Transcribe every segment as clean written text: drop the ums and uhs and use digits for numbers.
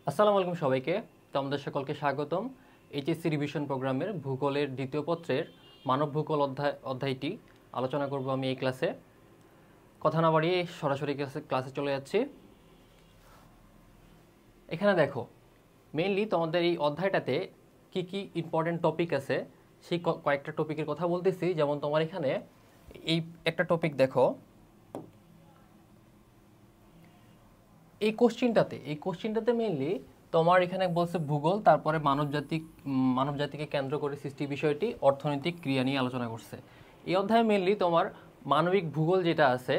আসসালামু আলাইকুম সবাইকে। তোমাদের সকলকে স্বাগতম। এইচএসসি রিভিশন প্রোগ্রামের ভূগোলের দ্বিতীয় পত্রের মানব ভূগোল অধ্যায়টি আলোচনা করব আমি এই ক্লাসে। কথা না বাড়িয়ে সরাসরি ক্লাসে চলে যাচ্ছি। এখানে দেখো, মেইনলি তোমাদের এই অধ্যায়টাতে কি কি ইম্পর্টেন্ট টপিক আছে সেই কয়েকটা টপিকের কথা বলতেছি। যেমন তোমার এখানে এই একটা টপিক দেখো, এই কোশ্চিনটাতে মেইনলি তোমার এখানে বলছে ভূগোল, তারপরে মানবজাতিকে কেন্দ্র করে সৃষ্টি বিষয়টি, অর্থনৈতিক ক্রিয়া নিয়ে আলোচনা করছে। এই অধ্যায়ে মেইনলি তোমার মানবিক ভূগোল যেটা আছে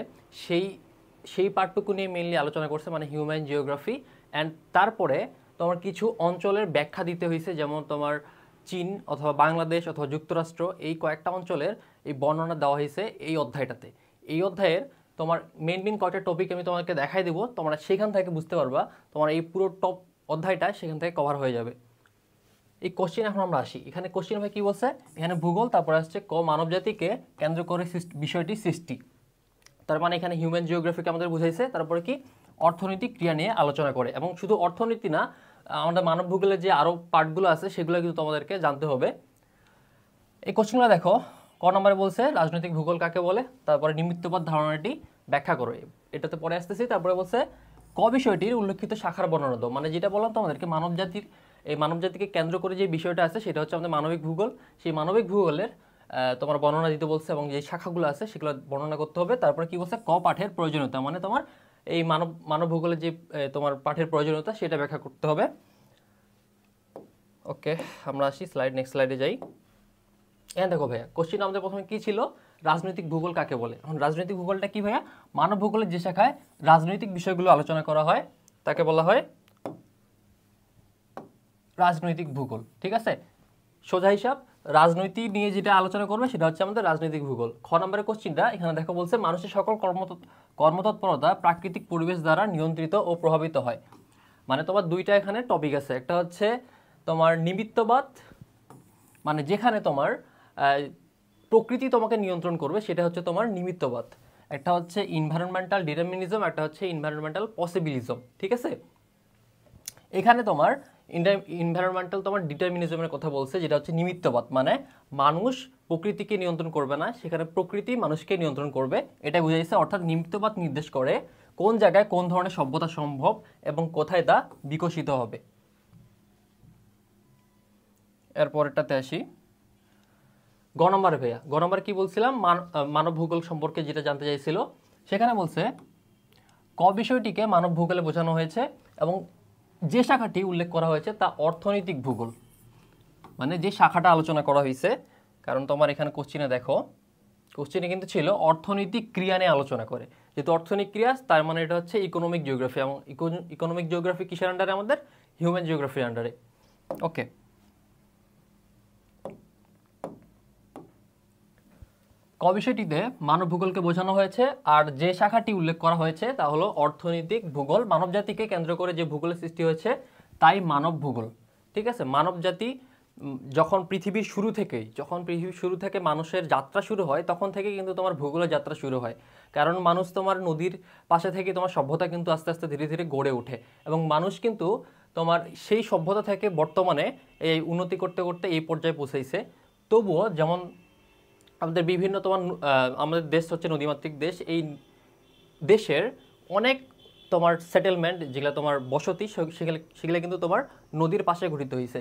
সেই পার্টটুকু নিয়ে মেইনলি আলোচনা করছে, মানে হিউম্যান জিওগ্রাফি। অ্যান্ড তারপরে তোমার কিছু অঞ্চলের ব্যাখ্যা দিতে হয়েছে, যেমন তোমার চীন অথবা বাংলাদেশ অথবা যুক্তরাষ্ট্র, এই কয়েকটা অঞ্চলের এই বর্ণনা দেওয়া হয়েছে এই অধ্যায়টাতে। এই অধ্যায়ের তোমার মেইন কয়েকটা টপিক আমি তোমাকে দেখাই দেবো, তোমরা সেখান থেকে বুঝতে পারবা তোমার এই পুরো অধ্যায়টা সেখান থেকে কভার হয়ে যাবে। এই কোশ্চেন এখন আমরা আসি। এখানে কোশ্চেন ভাই কি বলছে, এখানে ভূগোল, তারপরে আসছে মানবজাতিকে কেন্দ্র করে বিষয়টি সৃষ্টি। তার মানে এখানে হিউম্যান জিওগ্রাফিকে আমাদের বুঝাইছে। তারপরে কি অর্থনৈতিক ক্রিয়া নিয়ে আলোচনা করে, এবং শুধু অর্থনীতি না, আমাদের মানব ভূগোলের যে আরও পার্টগুলো আছে সেগুলো কিন্তু তোমাদেরকে জানতে হবে। এই কোশ্চেনগুলো দেখো, ক নম্বরে বলছে রাজনৈতিক ভূগোল কাকে বলে, তারপরে নিমিত্তবাদ ধারণাটি ব্যাখ্যা করো, এটাতে পরে আসতেছি। তারপরে বলছে ক বিষয়টির উল্লেখিত শাখার বর্ণনা দাও, মানে যেটা বললাম তোমাদেরকে মানবজাতিকে কেন্দ্র করে যে বিষয়টা আছে সেটা হচ্ছে আমাদের মানবিক ভূগোল। সেই মানবিক ভূগোলের তোমার বর্ণনা দিতে বলছে, এবং যে শাখাগুলো আছে সেগুলো বর্ণনা করতে হবে। তারপরে কি বলছে, ক পাঠের প্রয়োজনীয়তা, মানে তোমার এই মানব ভূগোলের যে তোমার পাঠের প্রয়োজনীয়তা সেটা ব্যাখ্যা করতে হবে। ওকে, আমরা আসি নেক্সট স্লাইডে যাই। এখানে দেখো ভাইয়া, কোশ্চিন আমাদের প্রথমে কি ছিল, রাজনৈতিক ভূগোল কাকে বলে। এখন রাজনৈতিক ভূগোলটা কি ভাইয়া, মানব ভূগোলের যে শাখায় রাজনৈতিক বিষয়গুলো আলোচনা করা হয় তাকে বলা হয় রাজনৈতিক ভূগোল। ঠিক আছে, সোজা হিসাব, রাজনৈতিক নিয়ে যেটা আলোচনা করবে সেটা হচ্ছে আমাদের রাজনৈতিক ভূগোল। খ নম্বরের কোশ্চিনটা এখানে দেখো বলছে, মানুষের সকল কর্মতৎপরতা প্রাকৃতিক পরিবেশ দ্বারা নিয়ন্ত্রিত ও প্রভাবিত হয়। মানে তোমার দুইটা এখানে টপিক আছে, একটা হচ্ছে তোমার নিমিত্তবাদ, মানে যেখানে তোমার প্রকৃতি তোমাকে নিয়ন্ত্রণ করবে সেটা হচ্ছে তোমার নিমিত্তবাদ। একটা হচ্ছে ইনভায়রনমেন্টাল ডিটারমিনিজম, একটা হচ্ছে ইনভায়রনমেন্টাল পসিবিলিজম। ঠিক আছে, এখানে তোমার ইনভায়রনমেন্টাল তোমার ডিটারমিনিজমের কথা বলছে, যেটা হচ্ছে নিমিত্তবাদ, মানে মানুষ প্রকৃতিকে নিয়ন্ত্রণ করবে না, সেখানে প্রকৃতি মানুষকে নিয়ন্ত্রণ করবে, এটা বুঝাইছে। অর্থাৎ নিমিত্তবাদ নির্দেশ করে কোন জায়গায় কোন ধরনের সভ্যতা সম্ভব এবং কোথায় তা বিকশিত হবে। এরপরেরটাতে আসি, গ নম্বর ভাইয়া, গ নম্বর কি বলছিলাম, মানব ভূগোল সম্পর্কে যেটা জানতে চাইছিল, সেখানে বলছে ক বিষয়টিকে মানব ভূগোলে বোঝানো হয়েছে এবং যে শাখাটি উল্লেখ করা হয়েছে তা অর্থনৈতিক ভূগোল, মানে যে শাখাটা আলোচনা করা হয়েছে। কারণ তোমার এখানে কোশ্চিনে দেখো, কোশ্চিনে কিন্তু ছিল অর্থনৈতিক ক্রিয়া নিয়ে আলোচনা করে, যেহেতু অর্থনৈতিক ক্রিয়া তার মানে এটা হচ্ছে ইকোনমিক জিওগ্রাফি, এবং ইকোনমিক জিওগ্রাফি কিসের আন্ডারে, আমাদের হিউম্যান জিওগ্রাফির আন্ডারে। ওকে, ক বিষয়টিতে মানব ভূগোলকে বোঝানো হয়েছে, আর যে শাখাটি উল্লেখ করা হয়েছে তা হলো অর্থনৈতিক ভূগোল। মানবজাতিকে কেন্দ্র করে যে ভূগোলের সৃষ্টি হয়েছে তাই মানব ভূগোল। ঠিক আছে, মানবজাতি যখন পৃথিবীর শুরু থেকে মানুষের যাত্রা শুরু হয়, তখন থেকে কিন্তু তোমার ভূগোলের যাত্রা শুরু হয়। কারণ মানুষ তোমার নদীর পাশে থেকে তোমার সভ্যতা কিন্তু আস্তে আস্তে ধীরে ধীরে গড়ে ওঠে, এবং মানুষ কিন্তু তোমার সেই সভ্যতা থেকে বর্তমানে এই উন্নতি করতে করতে এই পর্যায়ে পৌঁছাইছে। তবুও যেমন আমাদের বিভিন্ন তোমার আমাদের দেশ হচ্ছে নদীমাতৃক দেশ, এই দেশের অনেক তোমার সেটেলমেন্ট যেগুলো তোমার বসতি সেগুলো কিন্তু তোমার নদীর পাশে গঠিত হয়েছে।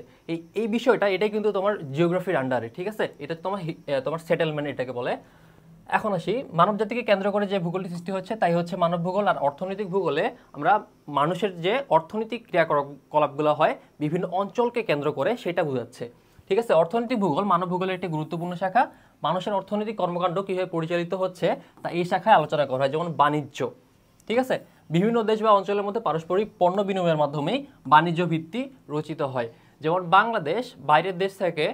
এই বিষয়টা এটাই কিন্তু তোমার জিওগ্রাফির আন্ডারে। ঠিক আছে, এটা তোমার সেটেলমেন্ট এটাকে বলে। এখন আসি, মানব জাতিকে কেন্দ্র করে যে ভূগোলটি সৃষ্টি হচ্ছে তাই হচ্ছে মানব ভূগোল। আর অর্থনৈতিক ভূগোলে আমরা মানুষের যে অর্থনৈতিক ক্রিয়াকলাপগুলো হয় বিভিন্ন অঞ্চলকে কেন্দ্র করে সেটা বোঝাচ্ছে। ঠিক আছে, অর্থনৈতিক ভূগোল মানব ভূগোলের একটি গুরুত্বপূর্ণ শাখা। মানুষের অর্থনৈতিক কর্মকাণ্ড কীভাবে পরিচালিত হচ্ছে তা এই শাখায় আলোচনা করা হয়, যেমন বাণিজ্য। ঠিক আছে, বিভিন্ন দেশ বা অঞ্চলের মধ্যে পারস্পরিক পণ্য বিনিময়ের মাধ্যমেই বাণিজ্য ভিত্তি রচিত হয়। যেমন বাংলাদেশ বাইরের দেশ থেকে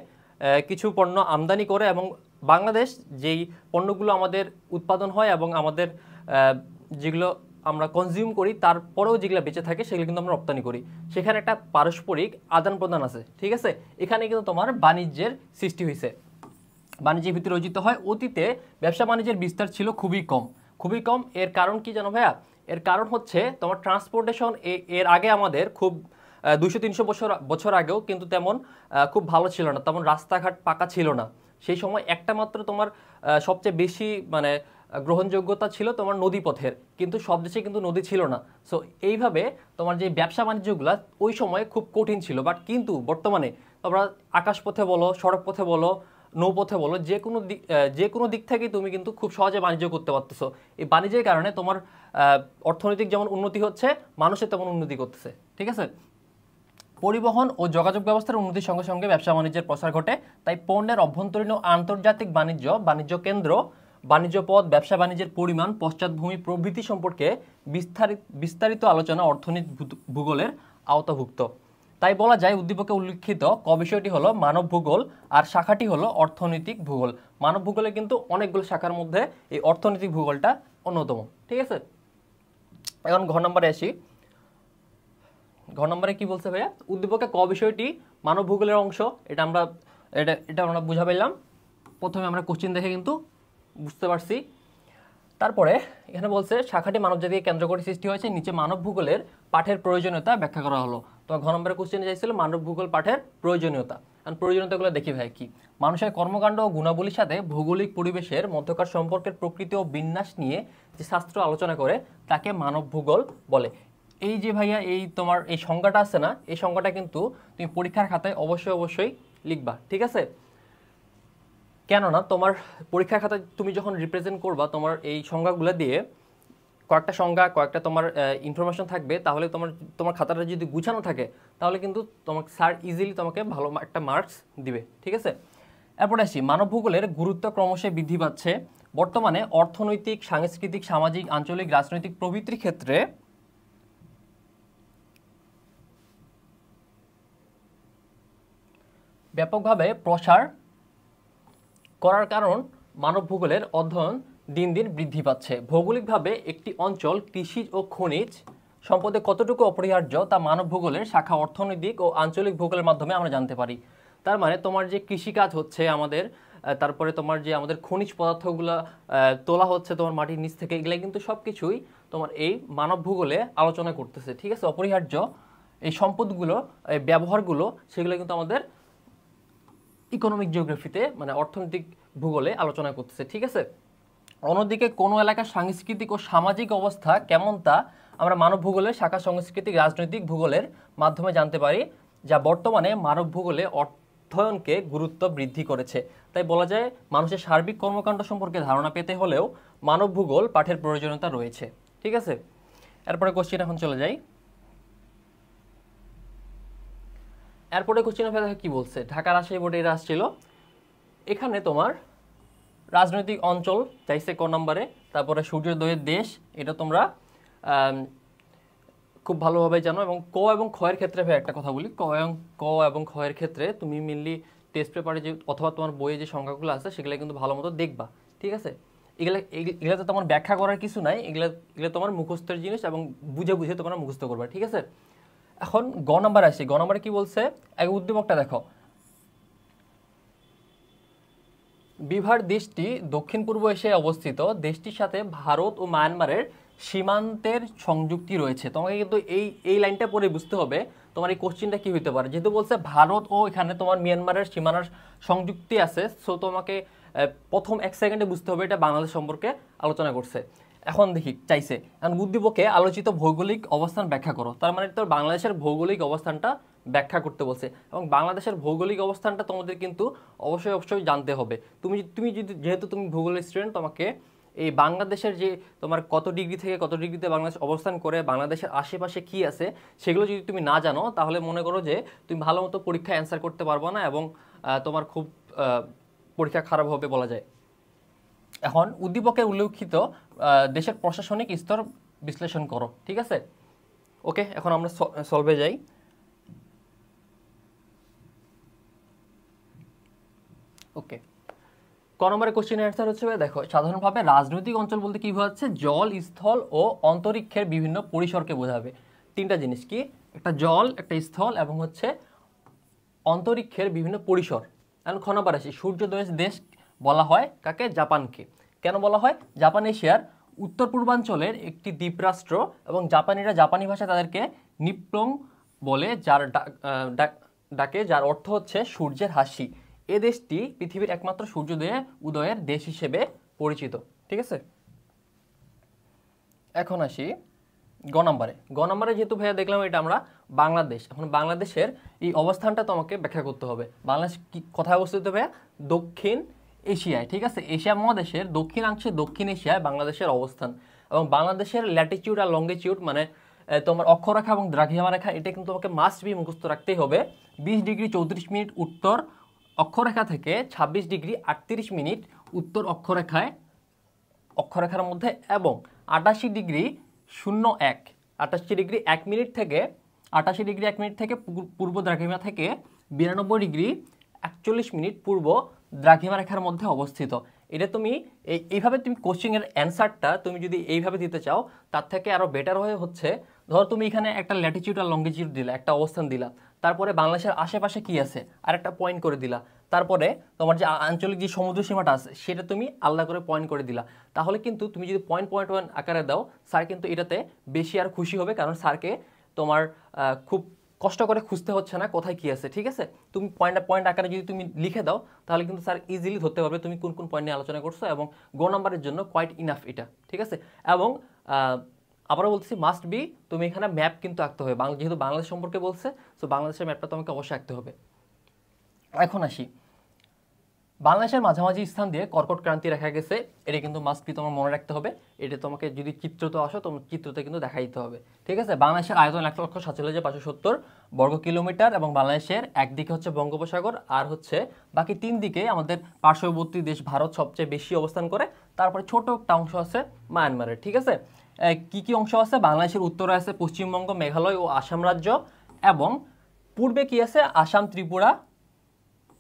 কিছু পণ্য আমদানি করে, এবং বাংলাদেশ যেই পণ্যগুলো আমাদের উৎপাদন হয় এবং আমাদের যেগুলো আমরা কনজিউম করি তারপরেও যেগুলো বেঁচে থাকে সেগুলো কিন্তু আমরা রপ্তানি করি, সেখানে একটা পারস্পরিক আদান প্রদান আছে। ঠিক আছে, এখানে কিন্তু তোমার বাণিজ্যের সৃষ্টি হয়েছে, বাণিজ্যের ভিত্তি রচিত হয়। অতীতে ব্যবসা বাণিজ্যের বিস্তার ছিল খুবই কম। এর কারণ কি জানো ভাইয়া, এর কারণ হচ্ছে তোমার ট্রান্সপোর্টেশন। এর আগে আমাদের খুব 200-300 বছর বছর আগেও কিন্তু তেমন খুব ভালো ছিল না, তেমন রাস্তাঘাট পাকা ছিল না। সেই সময় একটা মাত্র তোমার সবচেয়ে বেশি মানে গ্রহণযোগ্যতা ছিল তোমার নদীপথের, কিন্তু সব দেশে কিন্তু নদী ছিল না। সো এইভাবে তোমার যে ব্যবসা বাণিজ্যগুলো ওই সময় খুব কঠিন ছিল। বাট কিন্তু বর্তমানে তোমরা আকাশপথে বলো, সড়ক পথে বলো, নৌপথে বলো, যে কোনো দিক থেকে তুমি কিন্তু খুব সহজে বাণিজ্য করতে পারতেছো। এই বাণিজ্যের কারণে তোমার অর্থনৈতিক যেমন উন্নতি হচ্ছে, মানুষের তেমন উন্নতি করতেছে। ঠিক আছে, পরিবহন ও যোগাযোগ ব্যবস্থার উন্নতির সঙ্গে সঙ্গে ব্যবসা বাণিজ্যের প্রসার ঘটে। তাই পণ্যের অভ্যন্তরীণ ও আন্তর্জাতিক বাণিজ্য, বাণিজ্য কেন্দ্র, বাণিজ্য পথ, ব্যবসা বাণিজ্যের পরিমাণ, পশ্চাৎভূমি প্রভৃতি সম্পর্কে বিস্তারিত আলোচনা অর্থনীতি ভূগোলের আওতাভুক্ত। তাই বলা যায় উদ্দীপকে উল্লিখিত ক বিষয়টি হলো মানব ভূগোল আর শাখাটি হলো অর্থনৈতিক ভূগোল। মানব ভূগোলে কিন্তু অনেকগুলো শাখার মধ্যে এই অর্থনৈতিক ভূগোলটা অন্যতম। ঠিক আছে, এখন ঘ নম্বরে আসি। ঘ নম্বরে কি বলছে ভাইয়া? উদ্দীপকে ক বিষয়টি মানব ভূগোলের অংশ। এটা আমরা বুঝা পেলাম। প্রথমে আমরা কোশ্চিন দেখে কিন্তু বুঝতে পারছি। তারপরে এখানে বলছে শাখাটি মানবজাতিকে কেন্দ্র করে সৃষ্টি হয়েছে। নিচে মানব ভূগোলের পাঠের প্রয়োজনীয়তা ব্যাখ্যা করা হলো। তো ঘ নম্বরের কোশ্চেনে চাইছিল মানব ভূগোল পাঠের প্রয়োজনীয়তা। কারণ প্রয়োজনীয়তাগুলো দেখি ভাই কি। মানুষের কর্মকাণ্ড ও গুণাবলীর সাথে ভৌগোলিক পরিবেশের মধ্যকার সম্পর্কের প্রকৃতি ও বিন্যাস নিয়ে যে শাস্ত্র আলোচনা করে তাকে মানব ভূগোল বলে। এই যে ভাইয়া এই তোমার এই সংজ্ঞাটা আছে না, এই সংজ্ঞাটা কিন্তু তুমি পরীক্ষার খাতায় অবশ্যই লিখবা। ঠিক আছে, কেননা তোমার পরীক্ষার খাতায় তুমি যখন রিপ্রেজেন্ট করবা তোমার এই সংজ্ঞাগুলো দিয়ে কয়েকটা সংজ্ঞা, কয়েকটা তোমার ইনফরমেশন থাকবে, তাহলে তোমার খাতাটা যদি গুছানো থাকে তাহলে কিন্তু তোমাকে স্যার ইজিলি তোমাকে ভালো একটা মার্কস দিবে। ঠিক আছে, এরপরে আসি মানব ভূগোলের গুরুত্ব ক্রমশ বৃদ্ধি পাচ্ছে। বর্তমানে অর্থনৈতিক, সাংস্কৃতিক, সামাজিক, আঞ্চলিক, রাজনৈতিক প্রভৃতির ক্ষেত্রে ব্যাপকভাবে প্রসার করার কারণ মানব ভূগোলের অধ্যয়ন দিন দিন বৃদ্ধি পাচ্ছে। ভৌগোলিকভাবে একটি অঞ্চল কৃষি ও খনিজ সম্পদে কতটুকু অপরিহার্য তা মানব ভূগোলের শাখা অর্থনৈতিক ও আঞ্চলিক ভূগোলের মাধ্যমে আমরা জানতে পারি। তার মানে তোমার যে কৃষিকাজ হচ্ছে আমাদের, তারপরে তোমার যে আমাদের খনিজ পদার্থগুলো তোলা হচ্ছে তোমার মাটির নিচ থেকে, এগুলো কিন্তু সব কিছুই তোমার এই মানব ভূগোলে আলোচনা করতেছে। ঠিক আছে, অপরিহার্য এই সম্পদগুলো, এই ব্যবহারগুলো, সেগুলো কিন্তু আমাদের ইকোনমিক জিওগ্রাফিতে মানে অর্থনৈতিক ভূগোলে আলোচনা করতেছে। ঠিক আছে, অন্যদিকে কোনো এলাকার সাংস্কৃতিক ও সামাজিক অবস্থা কেমন তা আমরা মানব ভূগোলের শাখা সাংস্কৃতিক রাজনৈতিক ভূগোলের মাধ্যমে জানতে পারি, যা বর্তমানে মানব ভূগোলে অধ্যয়নকে গুরুত্ব বৃদ্ধি করেছে। তাই বলা যায় মানুষের সার্বিক কর্মকাণ্ড সম্পর্কে ধারণা পেতে হলেও মানব ভূগোল পাঠের প্রয়োজনীয়তা রয়েছে। ঠিক আছে, এরপরে কোশ্চেন এখন চলে যাই। এরপরে কোশ্চেন দেখো কি বলছে। ঢাকা রাজশাহী বোর্ডে এটা আসছিল। এখানে তোমার রাজনৈতিক অঞ্চল চাইছে ক নম্বরে, তারপরে সূর্যোদয়ের দেশ, এটা তোমরা খুব ভালোভাবে জানো। এবং ক এবং ক্ষয়ের ক্ষেত্রে ভাই একটা কথা বলি, ক এবং ক্ষয়ের ক্ষেত্রে তুমি মেনলি টেস্ট পেপারে যে অথবা তোমার বইয়ে যে সংখ্যাগুলো আছে সেগুলো কিন্তু ভালো মতো দেখবা। ঠিক আছে, এগুলো তো তোমার ব্যাখ্যা করার কিছু নাই, এগুলো তোমার মুখস্থের জিনিস এবং বুঝে বুঝে তোমরা মুখস্থ করবা। ঠিক আছে, এখন গ নাম্বার আসি। গ নাম্বারে কি বলছে, এক উদ্দীপকটা দেখো। বিহার দেশটি দক্ষিণ পূর্ব এশিয়ায় অবস্থিত। দেশটির সাথে ভারত ও মায়ানমারের সীমান্তের সংযুক্তি রয়েছে। তোমাকে কিন্তু এই লাইনটা পড়ে বুঝতে হবে তোমার এই কোশ্চিনটা কি হতে পারে। যেহেতু বলছে ভারত ও এখানে তোমার মিয়ানমারের সীমানার সংযুক্তি আছে, সো তোমাকে প্রথম 1 সেকেন্ডে বুঝতে হবে এটা বাংলাদেশ সম্পর্কে আলোচনা করছে। এখন দেখি চাইছে, এখন উদ্দীপকে আলোচিত ভৌগোলিক অবস্থান ব্যাখ্যা করো। তার মানে তোর বাংলাদেশের ভৌগোলিক অবস্থানটা ব্যাখ্যা করতে বলছে, এবং বাংলাদেশের ভৌগোলিক অবস্থানটা তোমাদের কিন্তু অবশ্যই জানতে হবে। তুমি যদি যেহেতু তুমি ভূগোলের স্টুডেন্ট, তোমাকে এই বাংলাদেশের যে তোমার কত ডিগ্রি থেকে কত ডিগ্রিতে বাংলাদেশ অবস্থান করে, বাংলাদেশের আশেপাশে কি আছে সেগুলো যদি তুমি না জানো তাহলে মনে করো যে তুমি ভালো মতো পরীক্ষায় অ্যান্সার করতে পারবো না, এবং তোমার খুব পরীক্ষা খারাপ হবে বলা যায়। এখন উদ্দীপকে উল্লেখিত দেশের প্রশাসনিক স্তর বিশ্লেষণ করো। ঠিক আছে, ওকে, এখন আমরা সলভে যাই। ওকে, ক নম্বরের কোশ্চেনের অ্যান্সার হচ্ছে দেখো, সাধারণভাবে রাজনৈতিক অঞ্চল বলতে কি বোঝাচ্ছে, জল, স্থল ও অন্তরিক্ষের বিভিন্ন পরিসরকে বোঝাবে। তিনটা জিনিস কি, একটা জল, একটা স্থল এবং হচ্ছে অন্তরিক্ষের বিভিন্ন পরিসর। এখন খ নম্বর আসি, সূর্যোদয়ের দেশ বলা হয় কাকে, জাপানকে। কেন বলা হয়? জাপান এশিয়ার উত্তর পূর্বাঞ্চলের একটি দ্বীপরাষ্ট্র এবং জাপানিরা জাপানি ভাষায় তাদেরকে নিপ্পং বলে, যার ডাকে, যার অর্থ হচ্ছে সূর্যের হাসি। এ দেশটি পৃথিবীর একমাত্র সূর্যোদয়ে উদয়ের দেশ হিসেবে পরিচিত। ঠিক আছে, এখন আসি গ নাম্বারে যেহেতু ভাইয়া দেখলাম এটা আমরা বাংলাদেশ, এখন বাংলাদেশের এই অবস্থানটা তোমাকে ব্যাখ্যা করতে হবে। বাংলাদেশ কি কোথায় অবস্থিত ভাইয়া? দক্ষিণ এশিয়ায়। ঠিক আছে, এশিয়া মহাদেশের দক্ষিণাংশে দক্ষিণ এশিয়ায় বাংলাদেশের অবস্থান। এবং বাংলাদেশের ল্যাটিটিউড আর লঙ্গিটিউড মানে তোমার অক্ষরেখা এবং দ্রাঘিমা রেখা, এটা কিন্তু তোমাকে মাস্ট বি মুখস্থ রাখতেই হবে। 20 ডিগ্রি 34 মিনিট উত্তর অক্ষরেখা থেকে 26 ডিগ্রি 38 মিনিট উত্তর অক্ষরেখার মধ্যে, এবং 88 ডিগ্রি 01 88 ডিগ্রি 1 মিনিট থেকে 88 ডিগ্রি 1 মিনিট থেকে পূর্ব দ্রাঘিমা থেকে 92 ডিগ্রি 41 মিনিট পূর্ব দ্রাঘিমা রেখার মধ্যে অবস্থিত। এটা তুমি এইভাবে তুমি কোশ্চেনের অ্যান্সারটা তুমি যদি এইভাবে দিতে চাও, তার থেকে আরও বেটার হয়ে হচ্ছে, ধরো তুমি এখানে একটা ল্যাটিটিউড আর লঙ্গিটিউড দিলা, একটা অবস্থান দিলা, তারপরে বাংলাদেশের আশেপাশে কি আছে আর একটা পয়েন্ট করে দিলা, তারপরে তোমার যে আঞ্চলিক যে সমুদ্র সীমাটা আছে সেটা তুমি আলাদা করে পয়েন্ট করে দিলা। তাহলে কিন্তু তুমি যদি পয়েন্ট পয়েন্ট ওয়ান আকারে দাও, স্যার কিন্তু এটাতে বেশি আর খুশি হবে, কারণ স্যারকে তোমার খুব কষ্ট করে খুঁজতে হচ্ছে না কোথায় কি আছে। ঠিক আছে, তুমি পয়েন্ট আকারে যদি তুমি লিখে দাও, তাহলে কিন্তু স্যার ইজিলি ধরতে পারবে তুমি কোন কোন পয়েন্ট নিয়ে আলোচনা করছো, এবং গো নাম্বারের জন্য কোয়াইট ইনাফ এটা। ঠিক আছে, এবং আবারও বলতেছি, মাস্ট বি তুমি এখানে ম্যাপ কিন্তু আঁকতে হবে, যেহেতু বাংলাদেশ সম্পর্কে বলছে, সো বাংলাদেশের ম্যাপটা তোমাকে অবশ্যই আঁকতে হবে। এখন আসি, বাংলাদেশের মাঝামাঝি স্থান দিয়ে কর্কট ক্রান্তি রেখা গেছে, এটা কিন্তু মাস্ট বি তোমার মনে রাখতে হবে। এটা তোমাকে যদি চিত্রতে আসো, তোমার চিত্রতে কিন্তু দেখাই দিতে হবে। ঠিক আছে, বাংলাদেশের আয়তন 1,47,570 বর্গ কিলোমিটার, এবং বাংলাদেশের একদিকে হচ্ছে বঙ্গোপসাগর, আর হচ্ছে বাকি 3 দিকে আমাদের পার্শ্ববর্তী দেশ ভারত সবচেয়ে বেশি অবস্থান করে, তারপরে ছোট একটা অংশ আছে মায়ানমারের। ঠিক আছে, কি কি অংশ আছে? বাংলাদেশের উত্তরে আছে পশ্চিমবঙ্গ, মেঘালয় ও আসাম রাজ্য, এবং পূর্বে কি আছে? আসাম, ত্রিপুরা,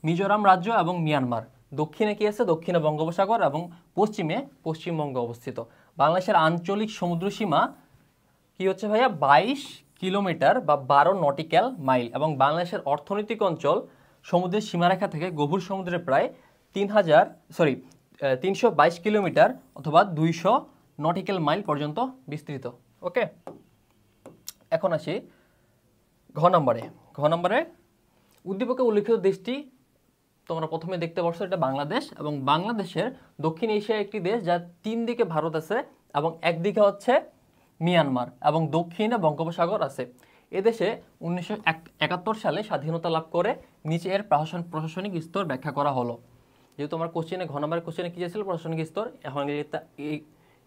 মিজোরাম রাজ্য এবং মিয়ানমার। দক্ষিণে কি আছে? দক্ষিণে বঙ্গোপসাগর, এবং পশ্চিমে পশ্চিমবঙ্গ অবস্থিত। বাংলাদেশের আঞ্চলিক সমুদ্র সীমা কি হচ্ছে ভাইয়া? 22 কিলোমিটার বা 12 নটিক্যাল মাইল, এবং বাংলাদেশের অর্থনৈতিক অঞ্চল সমুদ্রের সীমারেখা থেকে গভীর সমুদ্রে প্রায় 322 কিলোমিটার অথবা 200 নটিক্যাল মাইল পর্যন্ত বিস্তৃত। ওকে, এখন আসি ঘ নম্বরে উদ্দীপকে উল্লেখিত দেশটি তোমরা প্রথমে দেখতে পাচ্ছ, এটা বাংলাদেশ, এবং বাংলাদেশের দক্ষিণ এশিয়ার একটি দেশ, যার 3 দিকে ভারত আছে এবং একদিকে হচ্ছে মিয়ানমার, এবং দক্ষিণে বঙ্গোপসাগর আছে। এদেশে 1971 সালে স্বাধীনতা লাভ করে। নিচে এর প্রশাসনিক স্তর ব্যাখ্যা করা হলো। যেহেতু তোমার কোশ্চেনে ঘ নম্বরের কোশ্চেনে কি ছিল? প্রশাসনিক স্তর। এখন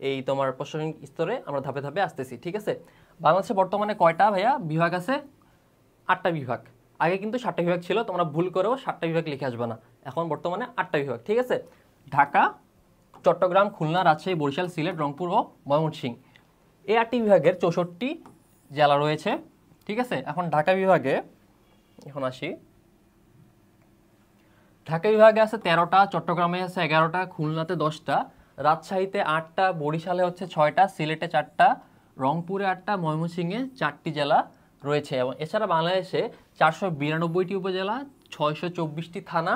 এই তোমার প্রশাসনিক স্তরে আমরা ধাপে ধাপে আসতেছি। ঠিক আছে, বাংলাদেশে বর্তমানে কয়টা ভাইয়া বিভাগ আছে? 8টা বিভাগ। আগে কিন্তু 7টা বিভাগ ছিল, তোমরা ভুল করেও 7টা বিভাগ লিখে আসবে না। এখন বর্তমানে 8টা বিভাগ। ঠিক আছে, ঢাকা, চট্টগ্রাম, খুলনা, রাজশাহী, বরিশাল, সিলেট, রংপুর ও ময়মনসিংহ, এই 8টি বিভাগের 64 জেলা রয়েছে। ঠিক আছে, এখন ঢাকা বিভাগে এখন আসি। ঢাকা বিভাগে আছে 13টা, চট্টগ্রামে আছে 11টা, খুলনাতে 10টা, রাজশাহীতে 8টা, বরিশালে হচ্ছে 6টা, সিলেটে 4টা, রংপুরে 8টা, ময়মনসিংহে 4টি জেলা রয়েছে। এবং এছাড়া বাংলাদেশে 492টি উপজেলা, 624টি থানা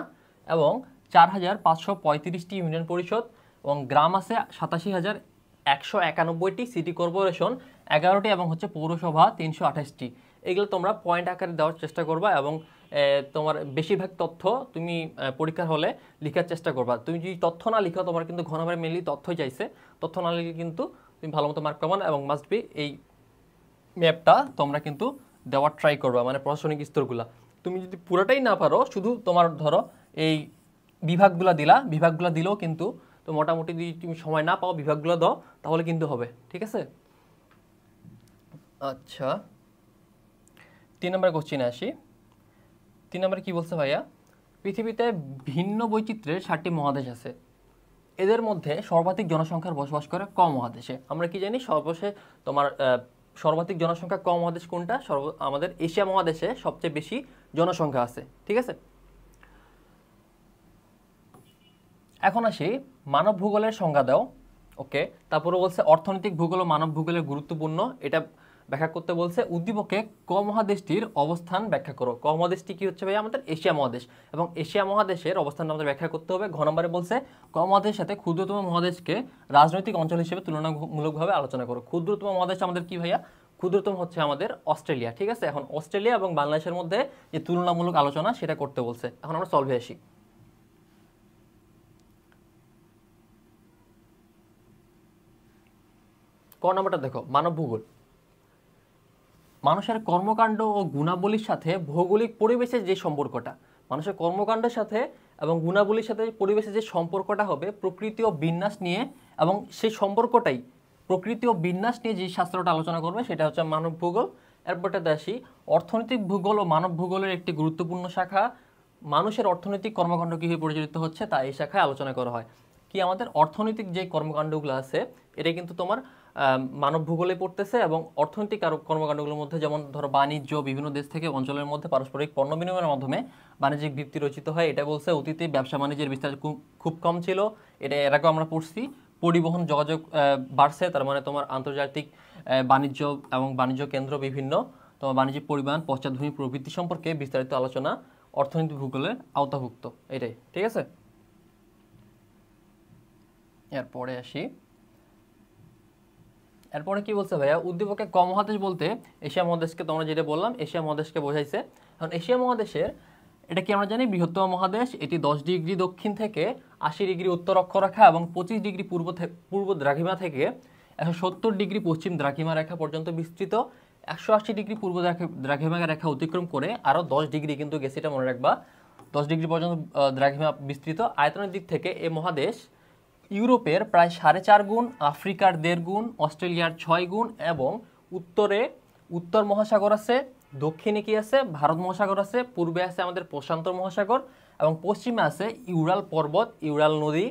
এবং 4,535টি ইউনিয়ন পরিষদ, এবং গ্রাম আছে 87,191টি, সিটি কর্পোরেশন 11টি, এবং হচ্ছে পৌরসভা 328টি। এগুলো তোমরা পয়েন্ট আকারে দেওয়ার চেষ্টা করবা, এবং তোমার বেশিরভাগ তথ্য তুমি পরীক্ষার হলে লেখার চেষ্টা করবা। তুমি যদি তথ্য না লিখো, তোমার কিন্তু ঘ নম্বরে মেনলি তথ্যই চাইছে, তথ্য না লিখে কিন্তু তুমি ভালো মতো মার্ক পাবা না। এবং মাস্ট বি এই ম্যাপটা তোমরা কিন্তু দেওয়ার ট্রাই করবা, মানে প্রশাসনিক স্তরগুলা। তুমি যদি পুরোটাই না পারো, শুধু তোমার ধরো এই বিভাগগুলো দিলেও কিন্তু, তো মোটামুটি যদি তুমি সময় না পাও বিভাগগুলো দাও, তাহলে কিন্তু হবে। ঠিক আছে, আচ্ছা 3 নম্বর কোশ্চেনে আসি। 3 নম্বরে কি বলছে ভাইয়া? পৃথিবীতে ভিন্ন বৈচিত্র্যের 7টি মহাদেশ আছে। এদের মধ্যে সর্বাধিক জনসংখ্যার বসবাস করে ক মহাদেশে। আমরা কি জানি? তোমার সর্বাধিক জনসংখ্যা ক মহাদেশ কোনটা? আমাদের এশিয়া মহাদেশে সবচেয়ে বেশি জনসংখ্যা আছে। ঠিক আছে, এখন আসি মানব ভূগোলের সংজ্ঞা দাও। ওকে, তারপরে বলছে অর্থনৈতিক ভূগোল ও মানব ভূগোলের গুরুত্বপূর্ণ, এটা ব্যাখ্যা করতে বলছে। উদ্দীপকে ক মহাদেশটির অবস্থান ব্যাখ্যা করো। ক মহাদেশটি কি হচ্ছে ভাই? আমাদের এশিয়া মহাদেশ, এবং এশিয়া মহাদেশের অবস্থান আমাদের ব্যাখ্যা করতে হবে। ঘ নম্বরে বলছে ক মহাদেশের সাথে ক্ষুদ্রতম মহাদেশকে রাজনৈতিক অঞ্চল হিসেবে তুলনামূলকভাবে আলোচনা করো। ক্ষুদ্রতম মহাদেশ আমাদের কি ভাইয়া? ক্ষুদ্রতম হচ্ছে আমাদের অস্ট্রেলিয়া। ঠিক আছে, এখন অস্ট্রেলিয়া এবং বাংলাদেশের মধ্যে যে তুলনামূলক আলোচনা সেটা করতে বলছে। এখন আমরা সলভে আসি। ক নম্বরটা দেখো, মানব ভূগোল। মানুষের কর্মকাণ্ড ও গুণাবলীর সাথে ভৌগোলিক পরিবেশের যে সম্পর্কটা, মানুষের কর্মকাণ্ডের সাথে এবং গুণাবলীর সাথে পরিবেশের যে সম্পর্কটা হবে প্রকৃতি ও বিন্যাস নিয়ে, এবং সেই সম্পর্কটাই প্রকৃতি ও বিন্যাস নিয়ে যে শাস্ত্রটা আলোচনা করবে সেটা হচ্ছে মানব ভূগোল। এরপরটাতে আসি, অর্থনৈতিক ভূগোল ও মানব ভূগোলের একটি গুরুত্বপূর্ণ শাখা। মানুষের অর্থনৈতিক কর্মকাণ্ড কীভাবে পরিচালিত হচ্ছে তা এই শাখায় আলোচনা করা হয়। কি আমাদের অর্থনৈতিক যে কর্মকাণ্ডগুলো আছে এটা কিন্তু তোমার মানব ভূগোলে পড়তেছে, এবং অর্থনৈতিক কর্মকাণ্ডগুলোর মধ্যে যেমন ধরো বাণিজ্য, বিভিন্ন দেশ থেকে অঞ্চলের মধ্যে পারস্পরিক পণ্য বিনিময়ের মাধ্যমে বাণিজ্যিক ভিত্তি রচিত হয়। এটা বলছে অতীতে ব্যবসা বাণিজ্যের বিস্তার খুব কম ছিল, এটা এর আগেও আমরা পড়ছি। পরিবহন যোগাযোগ বাড়ছে, তার মানে তোমার আন্তর্জাতিক বাণিজ্য এবং বাণিজ্য কেন্দ্র বিভিন্ন তোমার বাণিজ্যিক পরিবহন, পশ্চাৎভূমি প্রবৃত্তি সম্পর্কে বিস্তারিত আলোচনা অর্থনৈতিক ভূগোলের আওতাভুক্ত। এটাই ঠিক আছে। এরপরে আসি, এরপরে কি বলছে ভাইয়া, উদ্দীপকে ক মহাদেশ বলতে এশিয়া মহাদেশকে, তোমরা যেটা বললাম এশিয়া মহাদেশকে বোঝাইছে। এখন এশিয়া মহাদেশের এটা কি আমরা জানি বৃহত্তম মহাদেশ, এটি 10 ডিগ্রি দক্ষিণ থেকে 80 ডিগ্রি উত্তর অক্ষরেখা এবং 25 ডিগ্রি পূর্ব দ্রাঘিমা থেকে 170 ডিগ্রি পশ্চিম দ্রাঘিমা রেখা পর্যন্ত বিস্তৃত। 180 ডিগ্রি পূর্ব দ্রাঘিমা রেখা অতিক্রম করে আরও 10 ডিগ্রি কিন্তু গেছে, এটা মনে রাখবা, 10 ডিগ্রি পর্যন্ত দ্রাঘিমা বিস্তৃত। আয়তনের দিক থেকে এ মহাদেশ ইউরোপের প্রায় 4.5 গুণ, আফ্রিকার 1.5 গুণ, অস্ট্রেলিয়ার 6 গুণ, এবং উত্তরে উত্তর মহাসাগর আছে, দক্ষিণে কি আছে ভারত মহাসাগর আছে, পূর্বে আছে আমাদের প্রশান্ত মহাসাগর, এবং পশ্চিমে আছে ইউরাল পর্বত, ইউরাল নদী,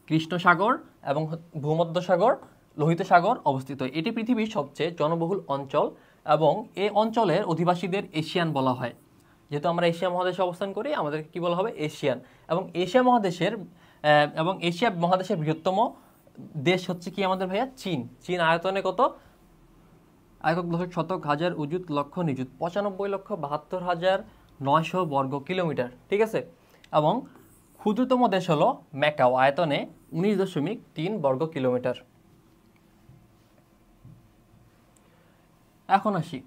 কৃষ্ণ সাগর এবং ভূমধ্যসাগর, লোহিত সাগর অবস্থিত। এটি পৃথিবীর সবচেয়ে জনবহুল অঞ্চল, এবং এই অঞ্চলের অধিবাসীদের এশিয়ান বলা হয়। যেহেতু আমরা এশিয়া মহাদেশে অবস্থান করি, আমাদেরকে কি বলা হবে, এশিয়ান। এবং এশিয়া মহাদেশের বৃহত্তম দেশ হচ্ছে কি আমাদের ভাইয়া, চীন। চীন আয়তনে কত, একক দশক শতক হাজার উজুত লক্ষ নিযুত 95,72,900 বর্গ কিলোমিটার। ঠিক আছে, এবং ক্ষুদ্রতম দেশ হলো ম্যাকাও, আয়তনে 19.3 বর্গ কিলোমিটার। এখন আসি,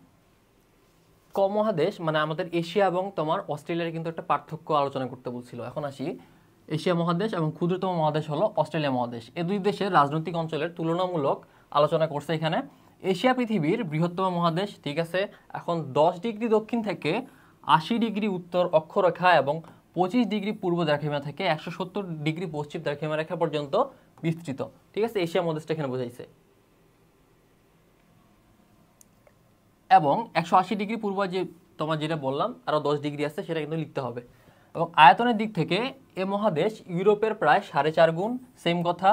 ক মহাদেশ মানে আমাদের এশিয়া এবং তোমার অস্ট্রেলিয়ার কিন্তু একটা পার্থক্য আলোচনা করতে বলছিল। এখন আসি, এশিয়া মহাদেশ এবং ক্ষুদ্রতম মহাদেশ হলো অস্ট্রেলিয়া মহাদেশ। এই দুই দেশের রাজনৈতিক অঞ্চলের তুলনামূলক আলোচনা করছে এখানে। এশিয়া পৃথিবীর বৃহত্তম মহাদেশ, ঠিক আছে। এখন 10 ডিগ্রি দক্ষিণ থেকে 80 ডিগ্রি উত্তর অক্ষরেখা এবং 25 ডিগ্রি পূর্ব দ্রাঘিমা থেকে 170 ডিগ্রি পশ্চিম দ্রাঘিমা রেখা পর্যন্ত বিস্তৃত। ঠিক আছে, এশিয়া মহাদেশটা এখানে বোঝাইছে। এবং 180 ডিগ্রি পূর্ব যে তোমার যেটা বললাম আরও 10 ডিগ্রি আছে সেটা কিন্তু লিখতে হবে। এবং আয়তনের দিক থেকে এ মহাদেশ ইউরোপের প্রায় 4.5 গুণ, সেম কথা,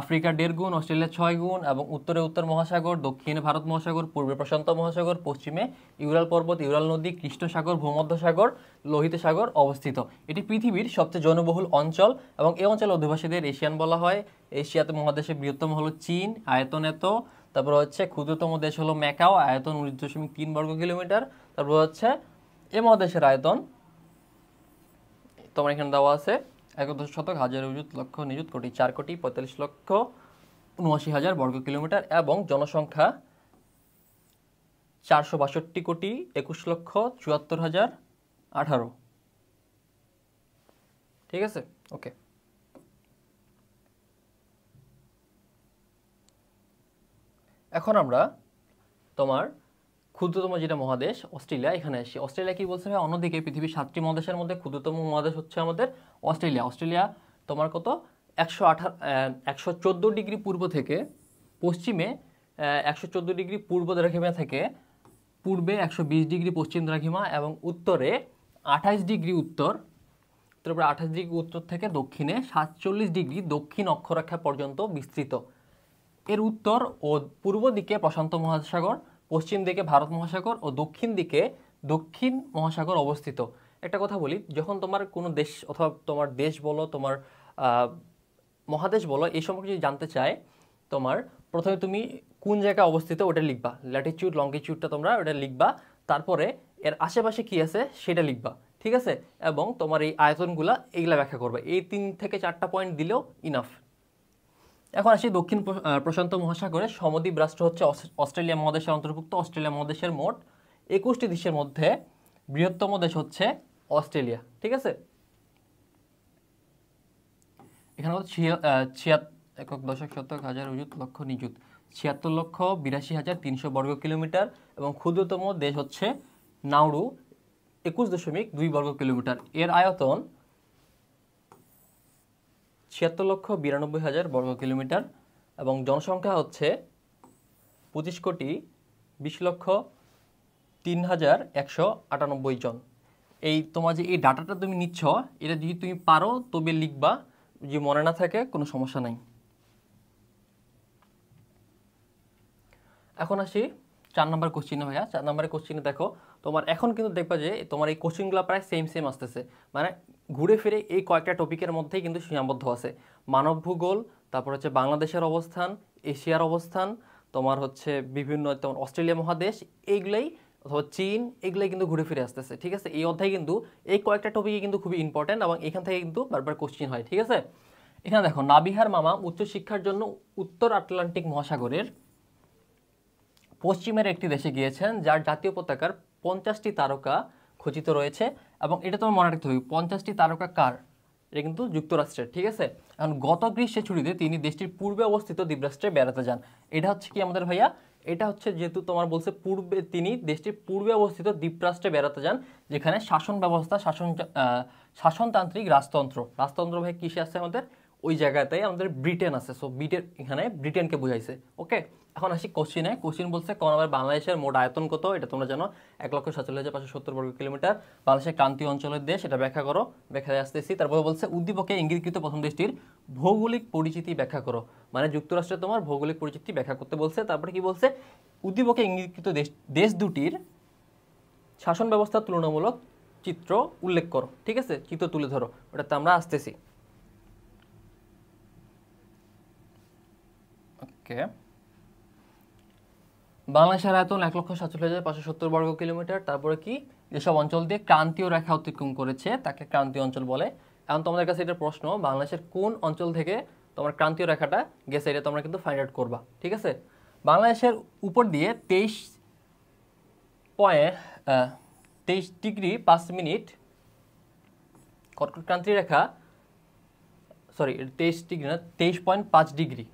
আফ্রিকার 1.5 গুণ, অস্ট্রেলিয়ার 6 গুণ, এবং উত্তরে উত্তর মহাসাগর, দক্ষিণে ভারত মহাসাগর, পূর্বে প্রশান্ত মহাসাগর, পশ্চিমে ইউরাল পর্বত, ইউরাল নদী, কৃষ্ণ সাগর, ভূমধ্যসাগর, লোহিত সাগর অবস্থিত। এটি পৃথিবীর সবচেয়ে জনবহুল অঞ্চল, এবং এই অঞ্চলের অধিবাসীদের এশিয়ান বলা হয়। এশিয়াতে মহাদেশের বৃহত্তম হলো চীন, আয়তন এত। তারপর হচ্ছে ক্ষুদ্রতম দেশ হলো ম্যাকাও, আয়তন 19.3 বর্গ কিলোমিটার। তারপর হচ্ছে এ মহাদেশের আয়তন তোমার এখানে দেওয়া আছে, 1.10 শতক হাজার উজুত লক্ষ নিযুত কোটি, 4,45,79,000 বর্গ কিলোমিটার, এবং জনসংখ্যা 462,21,74,018। ঠিক আছে, ওকে। এখন আমরা তোমার ক্ষুদ্রতম যেটা মহাদেশ অস্ট্রেলিয়া, এখানে আসি। অস্ট্রেলিয়া কি বলছে ভাই, অন্যদিকে পৃথিবীর 7টি মহাদেশের মধ্যে ক্ষুদ্রতম মহাদেশ হচ্ছে আমাদের অস্ট্রেলিয়া। অস্ট্রেলিয়া তোমার কত, 114 ডিগ্রি পূর্ব থেকে পশ্চিমে 114 ডিগ্রি পূর্ব দ্রাঘিমা থেকে পূর্বে 120 ডিগ্রি পশ্চিম দ্রাঘিমা, এবং উত্তরে 28 ডিগ্রি উত্তর, তারপরে 28 ডিগ্রি উত্তর থেকে দক্ষিণে 47 ডিগ্রি দক্ষিণ অক্ষরেখা পর্যন্ত বিস্তৃত। এর উত্তর ও পূর্ব দিকে প্রশান্ত মহাসাগর, পশ্চিম দিকে ভারত মহাসাগর ও দক্ষিণ দিকে দক্ষিণ মহাসাগর অবস্থিত। একটা কথা বলি, যখন তোমার কোনো দেশ অথবা তোমার দেশ বলো, তোমার মহাদেশ বলো, এই সম্পর্কে যদি জানতে চায়, তোমার প্রথমে তুমি কোন জায়গায় অবস্থিত ওটা লিখবা, ল্যাটিটিউড লংগিটিউডটা তোমরা ওটা লিখবা, তারপরে এর আশেপাশে কি আছে সেটা লিখবা। ঠিক আছে, এবং তোমার এই আয়তনগুলা এইগুলা ব্যাখ্যা করবে। এই 3 থেকে 4টা পয়েন্ট দিলেও ইনাফ। এখন আসি দক্ষিণ প্রশান্ত মহাসাগরের সমদ্বীপ রাষ্ট্র হচ্ছে অস্ট্রেলিয়া মহাদেশের অন্তর্ভুক্ত। অস্ট্রেলিয়া মহাদেশের মোট 21টি দেশের মধ্যে বৃহত্তম দেশ হচ্ছে অস্ট্রেলিয়া, ঠিক আছে। এখানে একক দশক শতক হাজার অযুত লক্ষ নিযুত 76,82,300 বর্গ কিলোমিটার, এবং ক্ষুদ্রতম দেশ হচ্ছে নাউরু 21.2 বর্গ কিলোমিটার। এর আয়তন 76,92,000 বর্গ কিলোমিটার, এবং জনসংখ্যা হচ্ছে 25,20,03,198 জন। এই তোমার যে এই ডাটাটা তুমি নিচ্ছ, এটা যদি তুমি পারো তবে লিখবা, যদি মনে না থাকে কোনো সমস্যা নাই। এখন আসি 4 নম্বর কোশ্চিনে ভাইয়া। 4 নম্বরের কোশ্চিনে দেখো, তোমার এখন কিন্তু দেখবা যে তোমার এই কোশ্চিনগুলো প্রায় সেম আসতেছে, মানে ঘুরে ফিরে এই কয়েকটা টপিকের মধ্যেই কিন্তু সীমাবদ্ধ আছে। মানব ভূগোল, তারপর হচ্ছে বাংলাদেশের অবস্থান, এশিয়ার অবস্থান, তোমার হচ্ছে বিভিন্ন তোমার অস্ট্রেলিয়া মহাদেশ, এইগুলাই অথবা চীন, এগুলাই কিন্তু ঘুরে ফিরে আসতেছে, ঠিক আছে। এই অধ্যায় কিন্তু এই কয়েকটা টপিকই কিন্তু খুবই ইম্পর্টেন্ট, এবং এখান থেকে কিন্তু বারবার কোশ্চিন হয়, ঠিক আছে। এখানে দেখো, নাবিহার মামা উচ্চশিক্ষার জন্য উত্তর আটলান্টিক মহাসাগরের পশ্চিমের একটি দেশে গিয়েছেন, যার জাতীয় পতাকার 50টি তারকা খচিত রয়েছে, এবং এটা তোমার মনে রাখতে হবে 50টি তারকা কার, এটা কিন্তু যুক্তরাষ্ট্রের, ঠিক আছে। এখন গত গ্রীষ্মের ছুটিতে তিনি দেশটির পূর্বে অবস্থিত দ্বীপরাষ্ট্রে বেড়াতে যান। এটা হচ্ছে কি আমাদের ভাইয়া, এটা হচ্ছে যেহেতু তোমার বলছে পূর্বে, তিনি দেশটির পূর্বে অবস্থিত দ্বীপরাষ্ট্রে বেড়াতে যান, যেখানে শাসন ব্যবস্থা শাসনতান্ত্রিক রাজতন্ত্র ভাই কিসে আছে আমাদের, ওই জায়গাতে আমাদের ব্রিটেন আছে। সো ব্রিটেন, এখানে ব্রিটেনকে বোঝাইছে, ওকে। এখন আসি কোশ্চিনে। কোশ্চিন বলছে বাংলাদেশের মোট আয়তন কত, এটা তোমরা জানো 1,47,570 বর্গ কিলোমিটার। বাংলাদেশের ক্রান্তীয় অঞ্চলের দেশ, এটা ব্যাখ্যা করো, ব্যাখ্যা আসতেছি। তারপরে বলছে উদ্দীপকে ইঙ্গিতকৃত প্রথম দেশটির ভৌগোলিক পরিচিতি ব্যাখ্যা করো, মানে যুক্তরাষ্ট্রে তোমার ভৌগোলিক পরিচিতি ব্যাখ্যা করতে বলছে। তারপরে কি বলছে, উদ্দীপকে ইঙ্গিতকৃত দেশ দুটির শাসন ব্যবস্থার তুলনামূলক চিত্র উল্লেখ করো, ঠিক আছে, চিত্র তুলে ধরো, ওটাতে আমরা আসতেছি, ওকে। বাংলাদেশের আয়তন 1,47,570 বর্গ কিলোমিটার। তারপরে কি, যেসব অঞ্চল দিয়ে ক্রান্তীয় রেখা অতিক্রম করেছে তাকে ক্রান্তীয় অঞ্চল বলে। এখন তোমাদের কাছে এটা প্রশ্ন, বাংলাদেশের কোন অঞ্চল থেকে তোমার ক্রান্তীয় রেখাটা গেছে, এটা তোমরা কিন্তু ফাইন্ড আউট করবা, ঠিক আছে। বাংলাদেশের উপর দিয়ে 23 ডিগ্রি 5 মিনিট কর্কটক্রান্তীয় রেখা, সরি 23 ডিগ্রি না, 23.5 ডিগ্রি,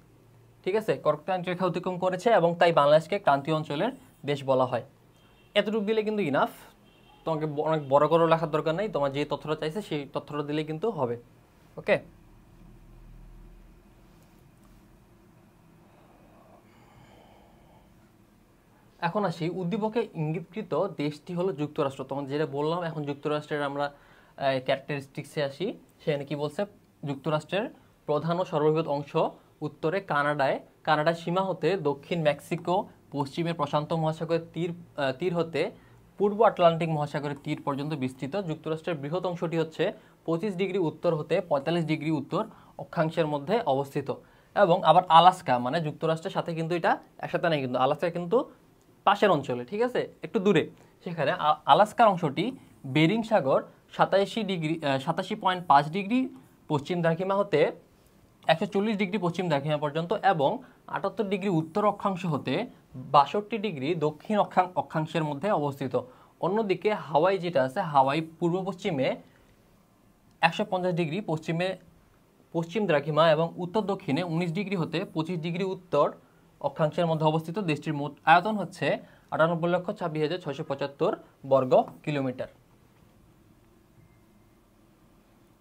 ঠিক আছে, কর্কটক্রান্তীয় রেখা অতিক্রম করেছে, এবং তাই বাংলাদেশকে ক্রান্তীয় অঞ্চলের দেশ বলা হয়। এতটুকু দিলে কিন্তু ইনাফ, তোমাকে অনেক বড় করে লেখার দরকার নেই, তোমার যে তথ্যটা চাইছে সেই তথ্যটা দিলে কিন্তু হবে, ওকে। এখন আসি, উদ্দীপকে ইঙ্গিতকৃত দেশটি হলো যুক্তরাষ্ট্র। তোমাদের যেটা বললাম, এখন যুক্তরাষ্ট্রের আমরা ক্যারেক্টারিস্টিক্সে আসি। সেখানে কি বলছে, যুক্তরাষ্ট্রের প্রধান ও সর্ববৃহৎ অংশ উত্তরে কানাডার সীমা হতে দক্ষিণ মেক্সিকো, পশ্চিমে প্রশান্ত মহাসাগরের তীর হতে পূর্ব আটলান্টিক মহাসাগরের তীর পর্যন্ত বিস্তৃত। যুক্তরাষ্ট্রের বৃহৎ অংশটি হচ্ছে 25 ডিগ্রি উত্তর হতে 45 ডিগ্রি উত্তর অক্ষাংশের মধ্যে অবস্থিত। এবং আবার আলাস্কা, মানে যুক্তরাষ্ট্রের সাথে কিন্তু এটা একসাথে নেই, কিন্তু আলাস্কা কিন্তু পাশের অঞ্চলে, ঠিক আছে, একটু দূরে। সেখানে আলাস্কার অংশটি বেরিং সাগর 87.5 ডিগ্রি পশ্চিম দ্রাঘিমা হতে 140 ডিগ্রি পশ্চিম দ্রাঘিমা পর্যন্ত, এবং 78 ডিগ্রি উত্তর অক্ষাংশ হতে 62 ডিগ্রি দক্ষিণ অক্ষাংশের মধ্যে অবস্থিত। অন্যদিকে হাওয়াই যেটা আছে, হাওয়াই পূর্ব পশ্চিমে 150 ডিগ্রি পশ্চিম দ্রাঘিমা এবং উত্তর দক্ষিণে 19 ডিগ্রি হতে 25 ডিগ্রি উত্তর অক্ষাংশের মধ্যে অবস্থিত। দেশটির মোট আয়তন হচ্ছে 98,26,675 বর্গ কিলোমিটার।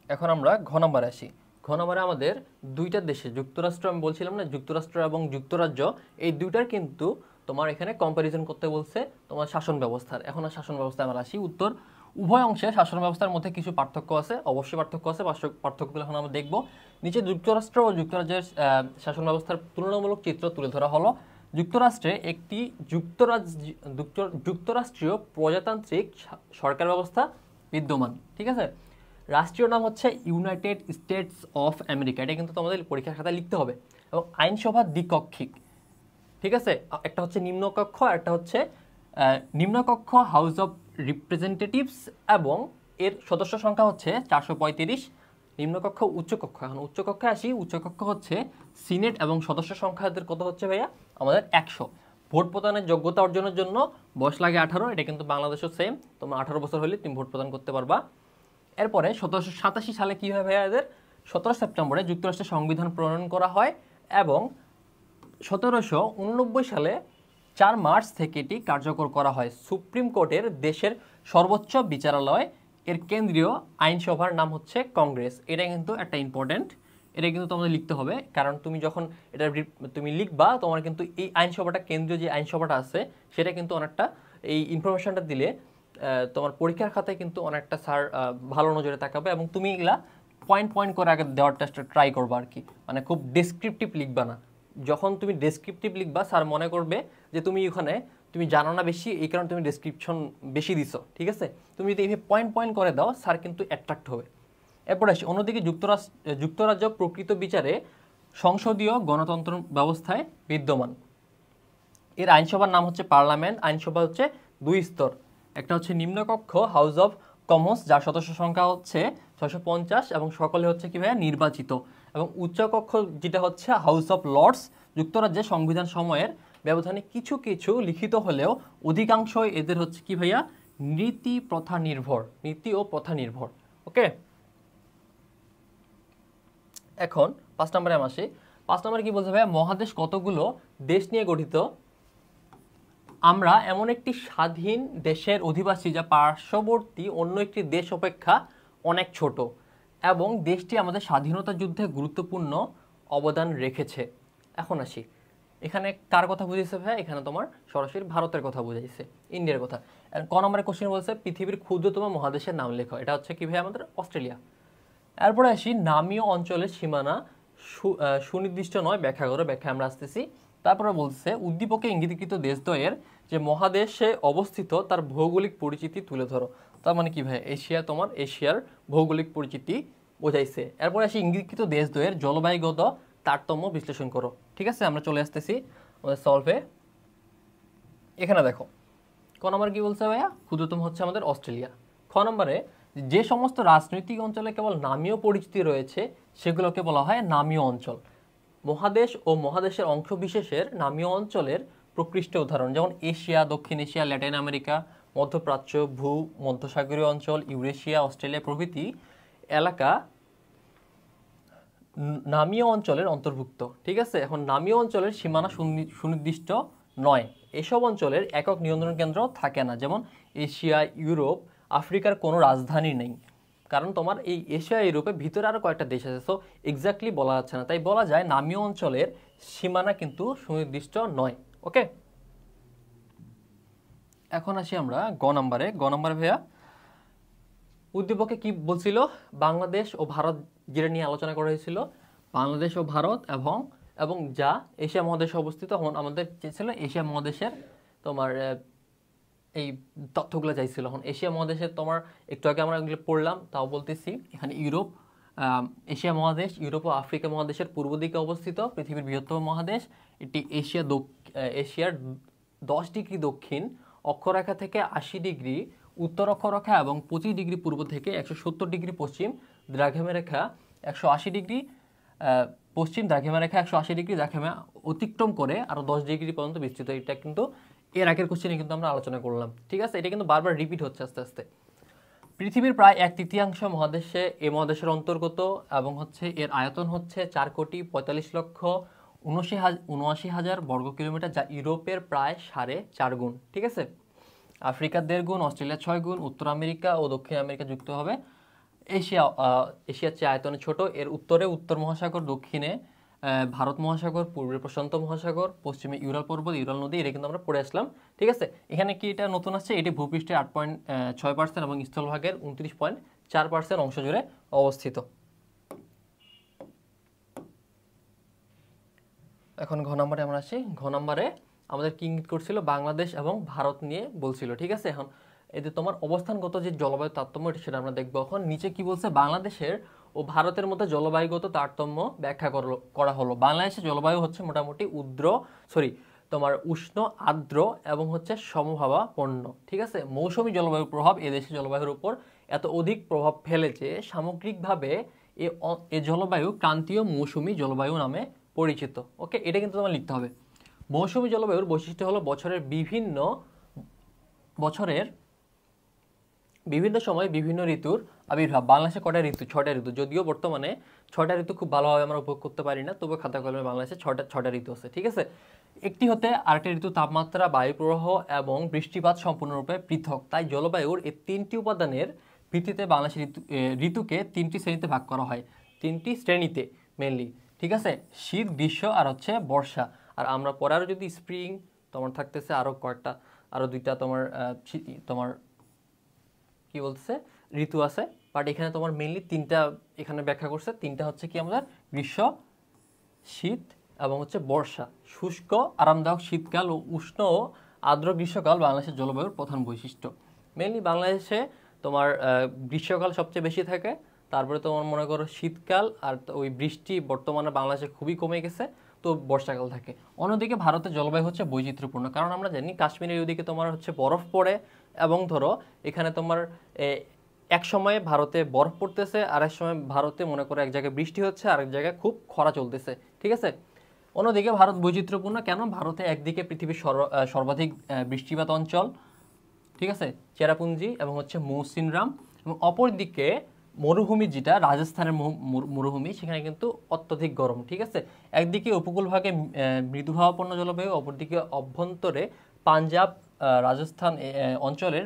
এখন আমরা ঘ নম্বরে আসি। ঘ নম্বরে আমাদের দুইটা দেশে, যুক্তরাষ্ট্র, আমি বলছিলাম না, যুক্তরাষ্ট্র এবং যুক্তরাজ্য, এই দুইটার কিন্তু তোমার এখানে কম্প্যারিজন করতে বলছে তোমার শাসন ব্যবস্থার। এখন আর শাসন ব্যবস্থায় আমরা আসি। উত্তর উভয় অংশে শাসন ব্যবস্থার মধ্যে কিছু পার্থক্য আছে, অবশ্যই পার্থক্য আছে, পার্থক্যগুলো এখন আমরা দেখব। নিচে যুক্তরাষ্ট্র ও যুক্তরাজ্যের শাসন ব্যবস্থার তুলনামূলক চিত্র তুলে ধরা হলো। যুক্তরাষ্ট্রে একটি যুক্তরাষ্ট্রীয় প্রজাতান্ত্রিক সরকার ব্যবস্থা বিদ্যমান, ঠিক আছে। রাষ্ট্রীয় নাম হচ্ছে ইউনাইটেড স্টেটস অফ আমেরিকা, এটা কিন্তু তোমাদের পরীক্ষার খাতায় লিখতে হবে। এবং আইনসভা দ্বিকক্ষিক, ঠিক আছে, একটা হচ্ছে নিম্নকক্ষ আর একটা হচ্ছে নিম্নকক্ষ হাউস অফ রিপ্রেজেন্টেটিভস, এবং এর সদস্য সংখ্যা হচ্ছে 435, নিম্নকক্ষ উচ্চকক্ষ। এখন উচ্চকক্ষে আসি, উচ্চকক্ষ হচ্ছে সিনেট এবং সদস্য সংখ্যাদের কত হচ্ছে ভাইয়া আমাদের 100। ভোট প্রদানের যোগ্যতা অর্জনের জন্য বয়স লাগে 18, এটা কিন্তু বাংলাদেশও সেম, তোমার 18 বছর হলে তুমি ভোট প্রদান করতে পারবা। এরপরে 1787 সালে কী হয় ভাইয়া এদের, 17 সেপ্টেম্বরে যুক্তরাষ্ট্রের সংবিধান প্রণয়ন করা হয় এবং 1789 সালে 4 মার্চ থেকে এটি কার্যকর করা হয়। সুপ্রিম কোর্টের দেশের সর্বোচ্চ বিচারালয়, এর কেন্দ্রীয় আইনসভার নাম হচ্ছে কংগ্রেস। এটা কিন্তু একটা ইম্পর্টেন্ট, এটা কিন্তু তোমাদের লিখতে হবে, কারণ তুমি যখন এটা তুমি লিখবা তোমার কিন্তু এই আইনসভাটা, কেন্দ্রীয় যে আইনসভাটা আছে সেটা কিন্তু অনেকটা এই ইনফরমেশনটা দিলে তোমার পরীক্ষার খাতায় কিন্তু অনেকটা স্যার ভালো নজরে তাকাবে এবং তুমি এগুলা পয়েন্ট পয়েন্ট করে আগে দেওয়ার চেষ্টা ট্রাই করবা আর কি, মানে খুব ডেসক্রিপটিভ লিখবা না। যখন তুমি ডেসক্রিপটিভ লিখবা স্যার মনে করবে যে তুমি ওখানে তুমি জানো না বেশি, এই কারণে তুমি ডেসক্রিপশন বেশি দিছো, ঠিক আছে। তুমি যদি এইভাবে পয়েন্ট পয়েন্ট করে দাও স্যার কিন্তু অ্যাট্রাক্ট হবে। এরপর আসি অন্যদিকে যুক্তরাজ্য প্রকৃত বিচারে সংসদীয় গণতন্ত্র ব্যবস্থায় বিদ্যমান। এর আইনসভার নাম হচ্ছে পার্লামেন্ট। আইনসভা হচ্ছে 2 স্তর, একটা হচ্ছে নিম্নকক্ষ হাউস অফ কমন্স, যার সদস্য সংখ্যা হচ্ছে 650 এবং সকলে হচ্ছে কি ভাইয়া নির্বাচিত, এবং উচ্চকক্ষ যেটা হচ্ছে হাউস অফ লর্ডস। যুক্তরাজ্যের সংবিধান সময়ের ব্যবধানে কিছু কিছু লিখিত হলেও অধিকাংশই এদের হচ্ছে কি ভাইয়া নীতি ও প্রথা নির্ভর। ওকে, এখন 5 নম্বরে আমি আসি। 5 নম্বরে কি বলছে ভাইয়া, মহাদেশ কতগুলো দেশ নিয়ে গঠিত? আমরা এমন একটি স্বাধীন দেশের অধিবাসী যা পার্শ্ববর্তী অন্য একটি দেশ অপেক্ষা অনেক ছোট, এবং দেশটি আমাদের স্বাধীনতা যুদ্ধে গুরুত্বপূর্ণ অবদান রেখেছে। এখন আসি, এখানে কার কথা বুঝেছে ভাই? এখানে তোমার সরাসরি ভারতের কথা বুঝাইছে, ইন্ডিয়ার কথা। ক নম্বরের কোশ্চেন বলছে পৃথিবীর ক্ষুদ্রতম মহাদেশের নাম লেখো, এটা হচ্ছে কি ভাই আমাদের অস্ট্রেলিয়া। এরপরে আসি নামীয় অঞ্চলের সীমানা সুনির্দিষ্ট নয়, ব্যাখ্যা করো। ব্যাখ্যা আমরা আসতেছি। তারপরে বলছে উদ্দীপকে ইঙ্গিতকৃত দেশদ্বয়ের যে মহাদেশে অবস্থিত তার ভৌগোলিক পরিচিতি তুলে ধরো। তার মানে কি ভাই, এশিয়া, তোমার এশিয়ার ভৌগোলিক পরিচিতি বোঝাইছে। এরপরে আসি ইঙ্গিতকৃত দেশদ্বয়ের জলবায়ুগত তারতম্য বিশ্লেষণ করো। ঠিক আছে, আমরা চলে আসতেছি আমাদের সলভে। এখানে দেখো ক নম্বর কি বলছে ভাইয়া, ক্ষুদ্রতম হচ্ছে আমাদের অস্ট্রেলিয়া। খ নম্বরে যে সমস্ত রাজনৈতিক অঞ্চলে কেবল নামীয় পরিচিতি রয়েছে সেগুলোকে বলা হয় নামীয় অঞ্চল। মহাদেশ ও মহাদেশের অংশ বিশেষের নামীয় অঞ্চলের প্রকৃষ্ট উদাহরণ যেমন এশিয়া, দক্ষিণ এশিয়া, ল্যাটিন আমেরিকা, মধ্যপ্রাচ্য, মধ্যসাগরীয় অঞ্চল, ইউরেশিয়া, অস্ট্রেলিয়া প্রভৃতি এলাকা নামীয় অঞ্চলের অন্তর্ভুক্ত। ঠিক আছে, এখন নামীয় অঞ্চলের সীমানা সুনির্দিষ্ট নয়। এসব অঞ্চলের একক নিয়ন্ত্রণ কেন্দ্র থাকে না, যেমন এশিয়া, ইউরোপ, আফ্রিকার কোনো রাজধানী নেই, কারণ তোমার এই এশিয়া ইউরোপের ভিতরে আরও কয়েকটা দেশ আছে, সো এক্স্যাক্টলি বলা যাচ্ছে না। তাই বলা যায় নামীয় অঞ্চলের সীমানা কিন্তু সুনির্দিষ্ট নয়। ওকে, এখন আসি আমরা গ নম্বরে। ভাইয়া উদ্দীপকে কি বলছিল, বাংলাদেশ ও ভারত যেটা নিয়ে আলোচনা করা হয়েছিল, বাংলাদেশ ও ভারত এবং যা এশিয়া মহাদেশে অবস্থিত। এখন আমাদের চেয়েছিল এশিয়া মহাদেশের তোমার এই তথ্যগুলো চাইছিল। এখন এশিয়া মহাদেশের তোমার একটু আগে আমরা এগুলো পড়লাম, তাও বলতেছি। এখানে ইউরোপ, এশিয়া মহাদেশ, ইউরোপ ও আফ্রিকা মহাদেশের পূর্ব দিকে অবস্থিত, পৃথিবীর বৃহত্তম মহাদেশ এটি। এশিয়ার 10 ডিগ্রি দক্ষিণ অক্ষরেখা থেকে 80 ডিগ্রি উত্তর অক্ষরেখা এবং 25 ডিগ্রি পূর্ব থেকে 170 ডিগ্রি পশ্চিম দ্রাঘিমারেখা 180 ডিগ্রি পশ্চিম দ্রাঘিমারেখা 180 ডিগ্রি দ্রাঘিমা অতিক্রম করে আরও 10 ডিগ্রি পর্যন্ত বিস্তৃত। এটা কিন্তু এর আগের কোশ্চেনে কিন্তু আমরা আলোচনা করলাম। ঠিক আছে, এটা কিন্তু বারবার রিপিট হচ্ছে আস্তে আস্তে। পৃথিবীর প্রায় 1/3 মহাদেশে এ মহাদেশের অন্তর্গত এবং হচ্ছে এর আয়তন হচ্ছে 4,45,79,000 বর্গ কিলোমিটার, যা ইউরোপের প্রায় 4.5 গুণ। ঠিক আছে, আফ্রিকার 1.5 গুণ, অস্ট্রেলিয়া 6 গুণ, উত্তর আমেরিকা ও দক্ষিণ আমেরিকা যুক্ত হবে। এশিয়ার চেয়ে আয়তনে ছোট। এর উত্তরে উত্তর মহাসাগর, দক্ষিণে ভারত মহাসাগর, পূর্বে প্রশান্ত মহাসাগর, পশ্চিমে ইউরাল পর্বত, ইউরাল নদী, এটা কিন্তু আমরা পড়ে আসলাম। ঠিক আছে, এখানে কি এটা নতুন আসছে, এটি ভূপৃষ্ঠের 8.6% এবং স্থলভাগের 29.4% অংশ জুড়ে অবস্থিত। এখন ঘ নম্বরে আমরা আসি। ঘ নম্বরে আমাদের কি ইঙ্গিত করছিল, বাংলাদেশ এবং ভারত নিয়ে বলছিল। ঠিক আছে, এখন এতে তোমার অবস্থানগত যে জলবায়ু তারতম্য সেটা আমরা দেখবো। এখন নিচে কি বলছে, বাংলাদেশের ও ভারতের মধ্যে জলবায়ুগত তারতম্য ব্যাখ্যা করা হলো। বাংলাদেশের জলবায়ু হচ্ছে মোটামুটি তোমার উষ্ণ, আর্দ্র এবং হচ্ছে সমভাবাপন্ন। ঠিক আছে, মৌসুমী জলবায়ুর প্রভাব এদেশের জলবায়ুর উপর এত অধিক প্রভাব ফেলে যে সামগ্রিকভাবে এই জলবায়ু ক্রান্তীয় মৌসুমী জলবায়ু নামে পরিচিত। ওকে, এটা কিন্তু তোমার লিখতে হবে। মৌসুমী জলবায়ুর বৈশিষ্ট্য হলো বছরের বিভিন্ন সময় বিভিন্ন ঋতুর আবির্ভাব। বাংলাদেশে কয়টা ঋতু? 6টা ঋতু। যদিও বর্তমানে 6টা ঋতু খুব ভালোভাবে আমরা উপভোগ করতে পারি না, তবুও খাতা কলমে বাংলাদেশে 6টা ঋতু আছে, ঠিক আছে। একটি হতে আরেকটি ঋতু তাপমাত্রা, বায়ু প্রবাহ এবং বৃষ্টিপাত সম্পূর্ণরূপে পৃথক। তাই জলবায়ুর এই 3টি উপাদানের ভিত্তিতে বাংলাদেশের ঋতুকে 3টি শ্রেণীতে ভাগ করা হয়। 3টি শ্রেণীতে মেনলি, ঠিক আছে। শীত, গ্রীষ্ম আর হচ্ছে বর্ষা। আর আমরা পরে আরও যদি স্প্রিং তোমার থাকতেছে, আরও কয়েকটা, আরও 2টা তোমার কি বলতেছে ঋতু আছে, বাট এখানে তোমার মেইনলি 3টা এখানে ব্যাখ্যা করছে। 3টা হচ্ছে কি আমাদের গ্রীষ্ম, শীত এবং হচ্ছে বর্ষা। শুষ্ক আরামদায়ক শীতকাল ও উষ্ণ ও আর্দ্র গ্রীষ্মকাল বাংলাদেশের জলবায়ুর প্রধান বৈশিষ্ট্য। মেইনলি বাংলাদেশে তোমার গ্রীষ্মকাল সবচেয়ে বেশি থাকে, তারপরে তোমার মনে করো শীতকাল, আর ওই বৃষ্টি বর্তমানে বাংলাদেশে খুবই কমে গেছে, তো বর্ষাকাল থাকে। অন্যদিকে ভারতের জলবায়ু হচ্ছে বৈচিত্র্যপূর্ণ, কারণ আমরা জানি কাশ্মীরের ওইদিকে তোমার হচ্ছে বরফ পড়ে, এবং ধরো এখানে তোমার এক সময়ে ভারতে বরফ পড়তেছে, আর এক সময় ভারতে মনে করো এক জায়গায় বৃষ্টি হচ্ছে, আরেক জায়গায় খুব খরা চলতেছে, ঠিক আছে। অন্যদিকে ভারত বৈচিত্র্যপূর্ণ কেন? ভারতে একদিকে পৃথিবীর সর্বাধিক বৃষ্টিপাত অঞ্চল, ঠিক আছে, চেরাপুঞ্জি এবং হচ্ছে মৌসিনরাম, এবং অপরদিকে মরুভূমি, যেটা রাজস্থানের মরুভূমি, সেখানে কিন্তু অত্যধিক গরম, ঠিক আছে। একদিকে উপকূলভাগে মৃদুভাবাপন্ন জলবায়ু, অপরদিকে অভ্যন্তরে পাঞ্জাব, রাজস্থান অঞ্চলের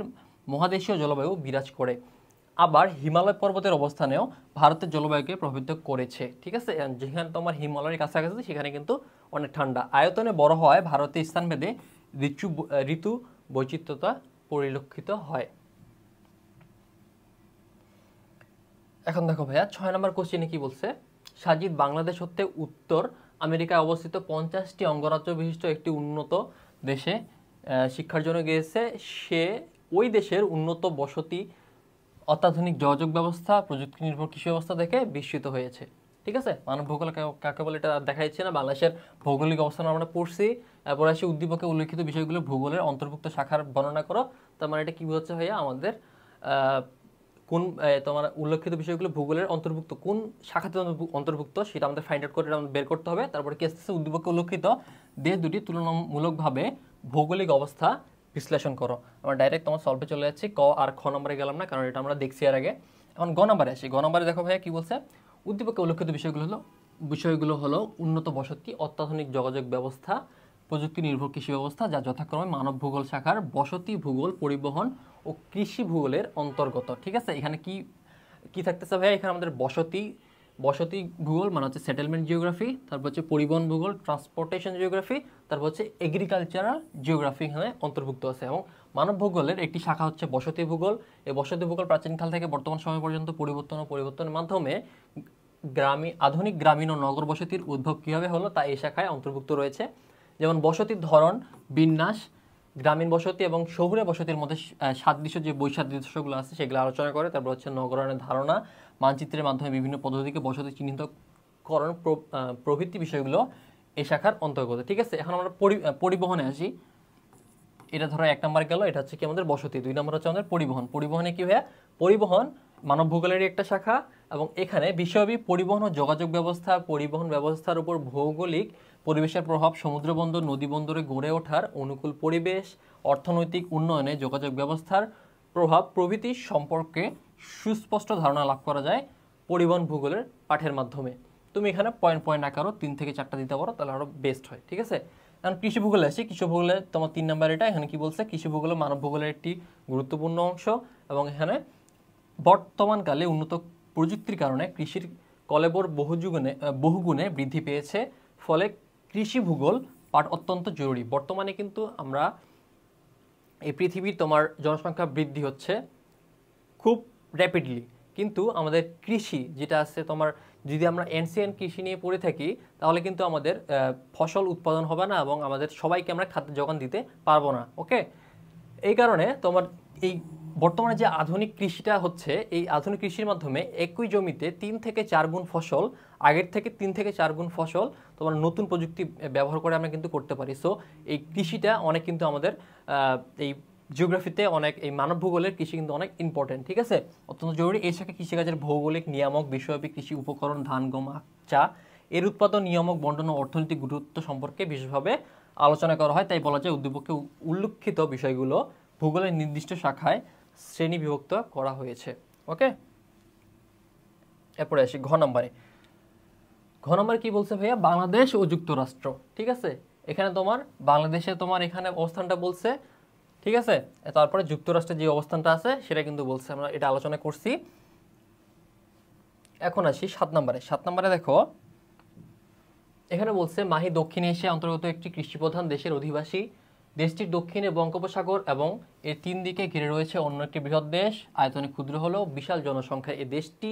মহাদেশীয় জলবায়ু বিরাজ করে। আবার হিমালয় পর্বতের অবস্থানেও ভারতের জলবায়ুকে প্রভাবিত করেছে, ঠিক আছে। যেখানে তোমার হিমালয়ের কাছাকাছি সেখানে কিন্তু অনেক ঠান্ডা। আয়তনে বড় হওয়ায় ভারতের স্থানভেদে ঋতু বৈচিত্র্যতা পরিলক্ষিত হয়। এখন দেখো ভাইয়া 6 নম্বর কোশ্চেনে কি বলছে। সাজিদ বাংলাদেশ হতে উত্তর আমেরিকায় অবস্থিত 50টি অঙ্গরাজ্য বিশিষ্ট একটি উন্নত দেশে শিক্ষার জন্য গিয়েছে। সে ওই দেশের উন্নত বসতি, অত্যাধুনিক যোগাযোগ ব্যবস্থা, প্রযুক্তি নির্ভর কৃষি ব্যবস্থা দেখে বিস্মিত হয়েছে, ঠিক আছে। মানব ভূগোল কাকে বলে এটা দেখা যাচ্ছে না। বাংলাদেশের ভৌগোলিক অবস্থান আমরা পড়ছি, এরপর আসি উদ্দীপকে উল্লেখিত বিষয়গুলো ভূগোলের অন্তর্ভুক্ত শাখার বর্ণনা করো। তার মানে এটা কি হচ্ছে ভাইয়া, আমাদের কোন তোমার উল্লেখিত বিষয়গুলো ভূগোলের অন্তর্ভুক্ত কোন শাখাতে অন্তর্ভুক্ত সেটা আমাদের ফাইন্ড আউট করে বের করতে হবে। তারপরে কি আসতেছে, উদ্দীপকে উল্লেখিত দেশ দুটি তুলনামূলকভাবে ভৌগোলিক অবস্থা বিশ্লেষণ করো। আমরা ডাইরেক্ট তোমার সলভে চলে যাচ্ছি, ক আর খ নম্বরে গেলাম না, কারণ এটা আমরা দেখছি এর আগে। এখন গ নম্বরে আসি। গ নম্বরে দেখো ভাইয়া কি বলছে, উদ্দীপকে উল্লেখিত বিষয়গুলো হলো উন্নত বসতি, অত্যাধুনিক যোগাযোগ ব্যবস্থা, প্রযুক্তি নির্ভর কৃষি ব্যবস্থা, যা যথাক্রমে মানব ভূগোল শাখার বসতি ভূগোল, পরিবহন ও কৃষি ভূগোলের অন্তর্গত, ঠিক আছে। এখানে কি থাকতেছে ভাইয়া, এখানে আমাদের বসতি ভূগোল মানে হচ্ছে সেটেলমেন্ট জিওগ্রাফি, তারপর হচ্ছে পরিবহন ভূগোল ট্রান্সপোর্টেশন জিওগ্রাফি, তারপর হচ্ছে এগ্রিকালচারাল জিওগ্রাফি এখানে অন্তর্ভুক্ত আছে। এবং মানব ভূগোলের একটি শাখা হচ্ছে বসতি ভূগোল। এই বসতি ভূগোল প্রাচীনকাল থেকে বর্তমান সময় পর্যন্ত পরিবর্তনের মাধ্যমে আধুনিক গ্রামীণ ও নগর বসতির উদ্ভব কীভাবে হলো তা এই শাখায় অন্তর্ভুক্ত রয়েছে। যেমন বসতির ধরন, বিন্যাস, গ্রামীণ বসতি এবং শহুরে বসতির মধ্যে সাদৃশ্য, যে বৈসাদৃশ্যগুলো আছে সেগুলো আলোচনা করে। তারপর হচ্ছে নগরায়নের ধারণা, মানচিত্রের মাধ্যমে বিভিন্ন পদ্ধতিকে বসতি চিহ্নিতকরণ প্রভৃতি বিষয়গুলো এই শাখার অন্তর্গত, ঠিক আছে। এখন আমরা পরিবহনে আসি। এটা ধরো 1 নম্বর গেল, এটা হচ্ছে কি আমাদের বসতি। 2 নম্বর হচ্ছে আমাদের পরিবহন। পরিবহনে কি হয়, পরিবহন মানব ভূগোলের একটা শাখা, এবং এখানে বিশ্বব্যাপী পরিবহন ও যোগাযোগ ব্যবস্থা, পরিবহন ব্যবস্থার উপর ভৌগোলিক পরিবেশের প্রভাব, সমুদ্র বন্দর, নদী বন্দরে গড়ে ওঠার অনুকূল পরিবেশ, অর্থনৈতিক উন্নয়নে যোগাযোগ ব্যবস্থার প্রভাব প্রভৃতি সম্পর্কে সুস্পষ্ট ধারণা লাভ করা যায় পরিবহন ভূগোলের পাঠের মাধ্যমে। তুমি এখানে পয়েন্ট আকারও 3 থেকে 4টা দিতে পারো, তাহলে আরও বেস্ট হয়, ঠিক আছে। এখন কৃষি ভূগোলে আসি। কৃষি ভূগোলে তোমার 3 নম্বর এটা। এখানে কি বলছে, কৃষি ভূগোল মানব ভূগোলের একটি গুরুত্বপূর্ণ অংশ, এবং এখানে বর্তমানকালে উন্নত প্রযুক্তির কারণে কৃষির কলেবর বহুগুণে বৃদ্ধি পেয়েছে। ফলে কৃষি ভূগোল পাঠ অত্যন্ত জরুরি। বর্তমানে কিন্তু আমরা এই পৃথিবীর তোমার জনসংখ্যা বৃদ্ধি হচ্ছে খুব র্যাপিডলি, কিন্তু আমাদের কৃষি যেটা আছে তোমার, যদি আমরা এনসিএন কৃষি নিয়ে পড়ে থাকি তাহলে কিন্তু আমাদের ফসল উৎপাদন হবে না, এবং আমাদের সবাইকে আমরা খাদ্য যোগান দিতে পারবো না। ওকে, এই কারণে তোমার এই বর্তমানে যে আধুনিক কৃষিটা হচ্ছে, এই আধুনিক কৃষির মাধ্যমে একই জমিতে 3 থেকে 4 গুণ ফসল, আগের থেকে 3 থেকে 4 গুণ ফসল তোমার নতুন প্রযুক্তি ব্যবহার করে আমরা কিন্তু করতে পারি। সো এই কৃষিটা অনেক কিন্তু আমাদের এই জিওগ্রাফিতে অনেক এই মানব ভূগোলের কৃষি কিন্তু অনেক ইম্পর্টেন্ট, ঠিক আছে, অত্যন্ত জরুরি। এই শাখায় কৃষিকাজের ভৌগোলিক নিয়ামক, বিশ্বব্যাপী কৃষি উপকরণ, ধান, গম, আখ, চা এর উৎপাদন, নিয়ামক, বন্টন ও অর্থনৈতিক গুরুত্ব সম্পর্কে বিশেষভাবে আলোচনা করা হয়। তাই বলা যায় উদ্দীপকে উল্লেখিত বিষয়গুলো ভূগোলের নির্দিষ্ট শাখায় শ্রেণী বিভক্ত করা হয়েছে। ওকে, এরপরে আসি ঘ নম্বরে। ঘ নম্বরে কি বলছে ভাইয়া? বাংলাদেশ ও যুক্তরাষ্ট্র, ঠিক আছে। এখানে তোমার বাংলাদেশে তোমার এখানে অবস্থানটা বলছে, ঠিক আছে, তারপরে যুক্তরাষ্ট্রের যে অবস্থানটা আছে সেটা কিন্তু বলছে, আমরা এটা আলোচনা করছি। এখন আসি 7 নম্বরে। 7 নম্বরে দেখো এখানে বলছে মাহি দক্ষিণ এশিয়া অন্তর্গত একটি কৃষিপ্রধান দেশের অধিবাসী। দেশটির দক্ষিণে বঙ্গোপসাগর এবং এর 3 দিকে ঘিরে রয়েছে অন্য একটি বৃহৎ দেশ, আয়তনে ক্ষুদ্র হলেও বিশাল জনসংখ্যা। এই দেশটি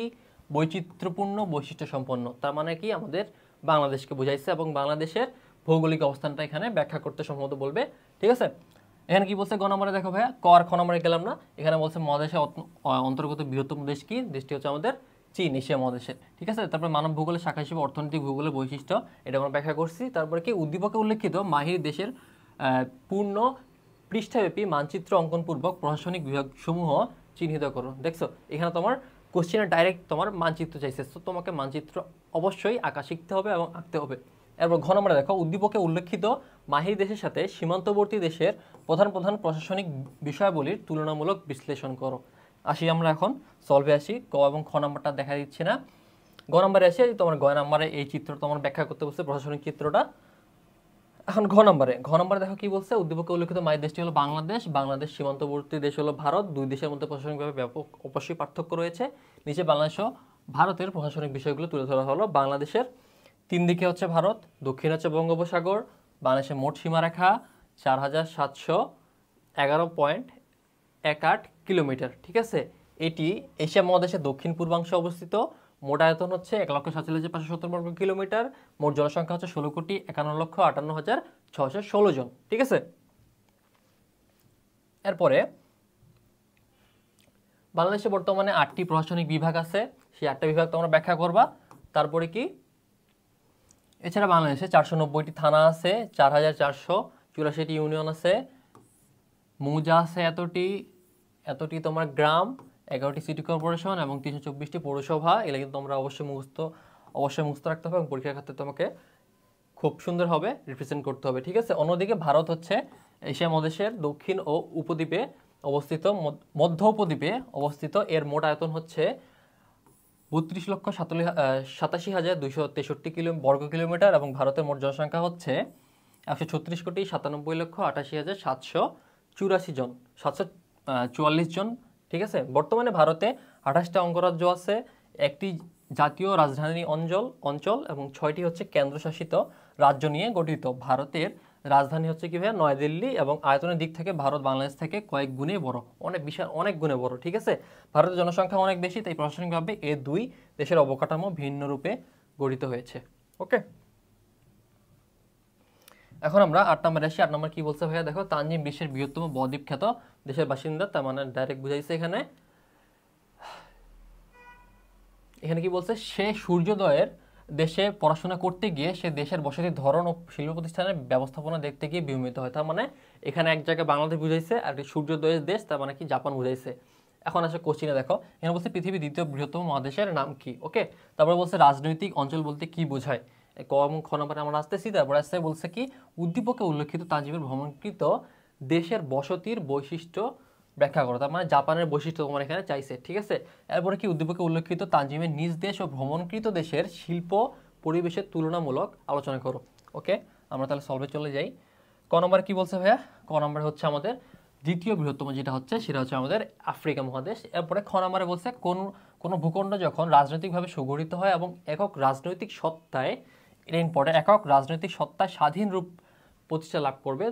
বৈচিত্র্যপূর্ণ, বৈশিষ্ট্য সম্পন্ন। তার মানে কি? আমাদের বাংলাদেশকে বোঝাইছে এবং বাংলাদেশের ভৌগোলিক অবস্থানটা এখানে ব্যাখ্যা করতে সম্ভবত বলবে, ঠিক আছে। এখানে কি বলছে গ নম্বরে? দেখো ভাইয়া, ক আর খ নম্বরে গেলাম না। এখানে বলছে মহাদেশের অন্তর্গত বৃহত্তম দেশ কি? দেশটি হচ্ছে আমাদের চীন, এশিয়া মহাদেশের, ঠিক আছে। তারপরে মানব ভূগোলের শাখা হিসেবে অর্থনৈতিক ভূগোলের বৈশিষ্ট্য, এটা আমরা ব্যাখ্যা করছি। তারপরে কি? উদ্দীপকে উল্লেখিত মাহির দেশের পূর্ণ পৃষ্ঠাব্যাপী মানচিত্র অঙ্কনপূর্বক প্রশাসনিক বিভাগসমূহ চিহ্নিত করো। দেখছো এখানে তোমার কোশ্চেনে ডাইরেক্ট তোমার মানচিত্র চাইছে, তো তোমাকে মানচিত্র অবশ্যই আঁকা শিখতে হবে এবং আঁকতে হবে। এরপর ঘ নম্বরে দেখো উদ্দীপকে উল্লেখিত মাহির দেশের সাথে সীমান্তবর্তী দেশের প্রধান প্রধান প্রশাসনিক বিষয়াবলীর তুলনামূলক বিশ্লেষণ করো। আসি আমরা এখন সলভে আসি। ক এবং খ নম্বরটা দেখা দিচ্ছে না। গ নম্বরে আসি, তোমার গ নম্বরে এই চিত্র তোমার ব্যাখ্যা করতে বলছে, প্রশাসনিক চিত্রটা। এখন ঘ নম্বরে দেখো কি বলছে? উদ্দীপকে উল্লেখিত মায়ের দেশটি হলো বাংলাদেশ। বাংলাদেশ সীমান্তবর্তী দেশ হলো ভারত। দুই দেশের মধ্যে প্রশাসনিকভাবে ব্যাপক অবশ্যই পার্থক্য রয়েছে। নিচে বাংলাদেশ ও ভারতের প্রশাসনিক বিষয়গুলো তুলে ধরা হলো। বাংলাদেশের 3 দিকে হচ্ছে ভারত, দক্ষিণ হচ্ছে বঙ্গোপসাগর। বাংলাদেশের মোট সীমারেখা 4711.18 কিলোমিটার, ঠিক আছে। এটি এশিয়া মহাদেশের দক্ষিণ পূর্বাংশে অবস্থিত। মোট আয়তন হচ্ছে 1,47,570 বর্গ কিলোমিটার। মোট জনসংখ্যা হচ্ছে 16,51,58,616 জন, ঠিক আছে। এরপরে বাংলাদেশে বর্তমানে 8টি প্রশাসনিক বিভাগ আছে, সেই 8টা বিভাগ তোমরা ব্যাখ্যা করবা। তারপরে কি? এছাড়া বাংলাদেশে 490টি থানা আছে, 4,484টি ইউনিয়ন আছে, মৌজা আছে এতটি তোমার গ্রাম, 11টি সিটি কর্পোরেশন এবং 324টি পৌরসভা। এগুলো কিন্তু তোমরা অবশ্যই মুখস্থ রাখতে হবে এবং পরীক্ষার ক্ষেত্রে তোমাকে খুব সুন্দর হবে রিপ্রেজেন্ট করতে হবে, ঠিক আছে। অন্যদিকে ভারত হচ্ছে এশিয়া মহাদেশের দক্ষিণ ও উপদ্বীপে অবস্থিত, মধ্য উপদ্বীপে অবস্থিত। এর মোট আয়তন হচ্ছে 32,87,263 বর্গ কিলোমিটার এবং ভারতের মোট জনসংখ্যা হচ্ছে 136,97,88,784 জন, 744 জন, ঠিক আছে। বর্তমানে ভারতে 28টা অঙ্গরাজ্য আছে, একটি জাতীয় রাজধানী অঞ্চল এবং 6টি হচ্ছে কেন্দ্রশাসিত রাজ্য নিয়ে গঠিত। ভারতের রাজধানী হচ্ছে কি ভাইয়া? নয়াদিল্লি। এবং আয়তনের দিক থেকে ভারত বাংলাদেশ থেকে কয়েক গুণে বড়, অনেক গুণে বড়, ঠিক আছে। ভারতের জনসংখ্যা অনেক বেশি, তাই প্রশাসনিকভাবে এই দুই দেশের অবকাঠামো ভিন্ন রূপে গঠিত হয়েছে। ওকে, এখন আমরা 8 নম্বরে আসি। 8 নম্বর কি বলছে ভাইয়া? দেখো তানজিম বিশ্বের বৃহত্তম বদ্বীপ খ্যাত দেশের বাসিন্দা, তার মানে ডাইরেক্ট বুঝাইছে এখানে কি বলছে? সে সূর্যোদয়ের দেশে পড়াশোনা করতে গিয়ে সে দেশের বসতির ধরন ও শিল্প প্রতিষ্ঠানের ব্যবস্থাপনা দেখতে গিয়ে বিমোহিত হয়। তার মানে এখানে এক জায়গায় বাংলাদেশ বুঝাইছে আর সূর্যোদয়ের দেশ, তার মানে কি জাপান বুঝাইছে। এখন আসে কোশ্চিনে দেখো, এখানে বলছে পৃথিবীর দ্বিতীয় বৃহত্তম মহাদেশের নাম কি? ওকে, তারপরে বলছে রাজনৈতিক অঞ্চল বলতে কি বোঝায়? ক এবং খ নম্বরে আমরা আসতেছি। তারপরে আসছে বলছে কি? উদ্দীপকে উল্লেখিত তানজিমের ভ্রমণকৃত দেশের বসতির বৈশিষ্ট্য ব্যাখ্যা করো। তার মানে জাপানের বৈশিষ্ট্য তোমার এখানে চাইছে, ঠিক আছে। এরপরে কি? উদ্দীপকে উল্লেখিত তানজিমের নিজ দেশ ও ভ্রমণকৃত দেশের শিল্প পরিবেশের তুলনামূলক আলোচনা করো। ওকে, আমরা তাহলে সলভে চলে যাই। ক নম্বরে কি বলছে ভাইয়া? ক নম্বরে হচ্ছে আমাদের দ্বিতীয় বৃহত্তম যেটা হচ্ছে সেটা হচ্ছে আমাদের আফ্রিকা মহাদেশ। এরপরে খ নম্বরে বলছে কোন ভূখণ্ড যখন রাজনৈতিকভাবে সুগঠিত হয় এবং একক রাজনৈতিক সত্তায়, এটা ইম্পর্টেন্ট, একক রাজনৈতিক সত্তায় স্বাধীন রূপ প্রতিষ্ঠা লাভ করবে,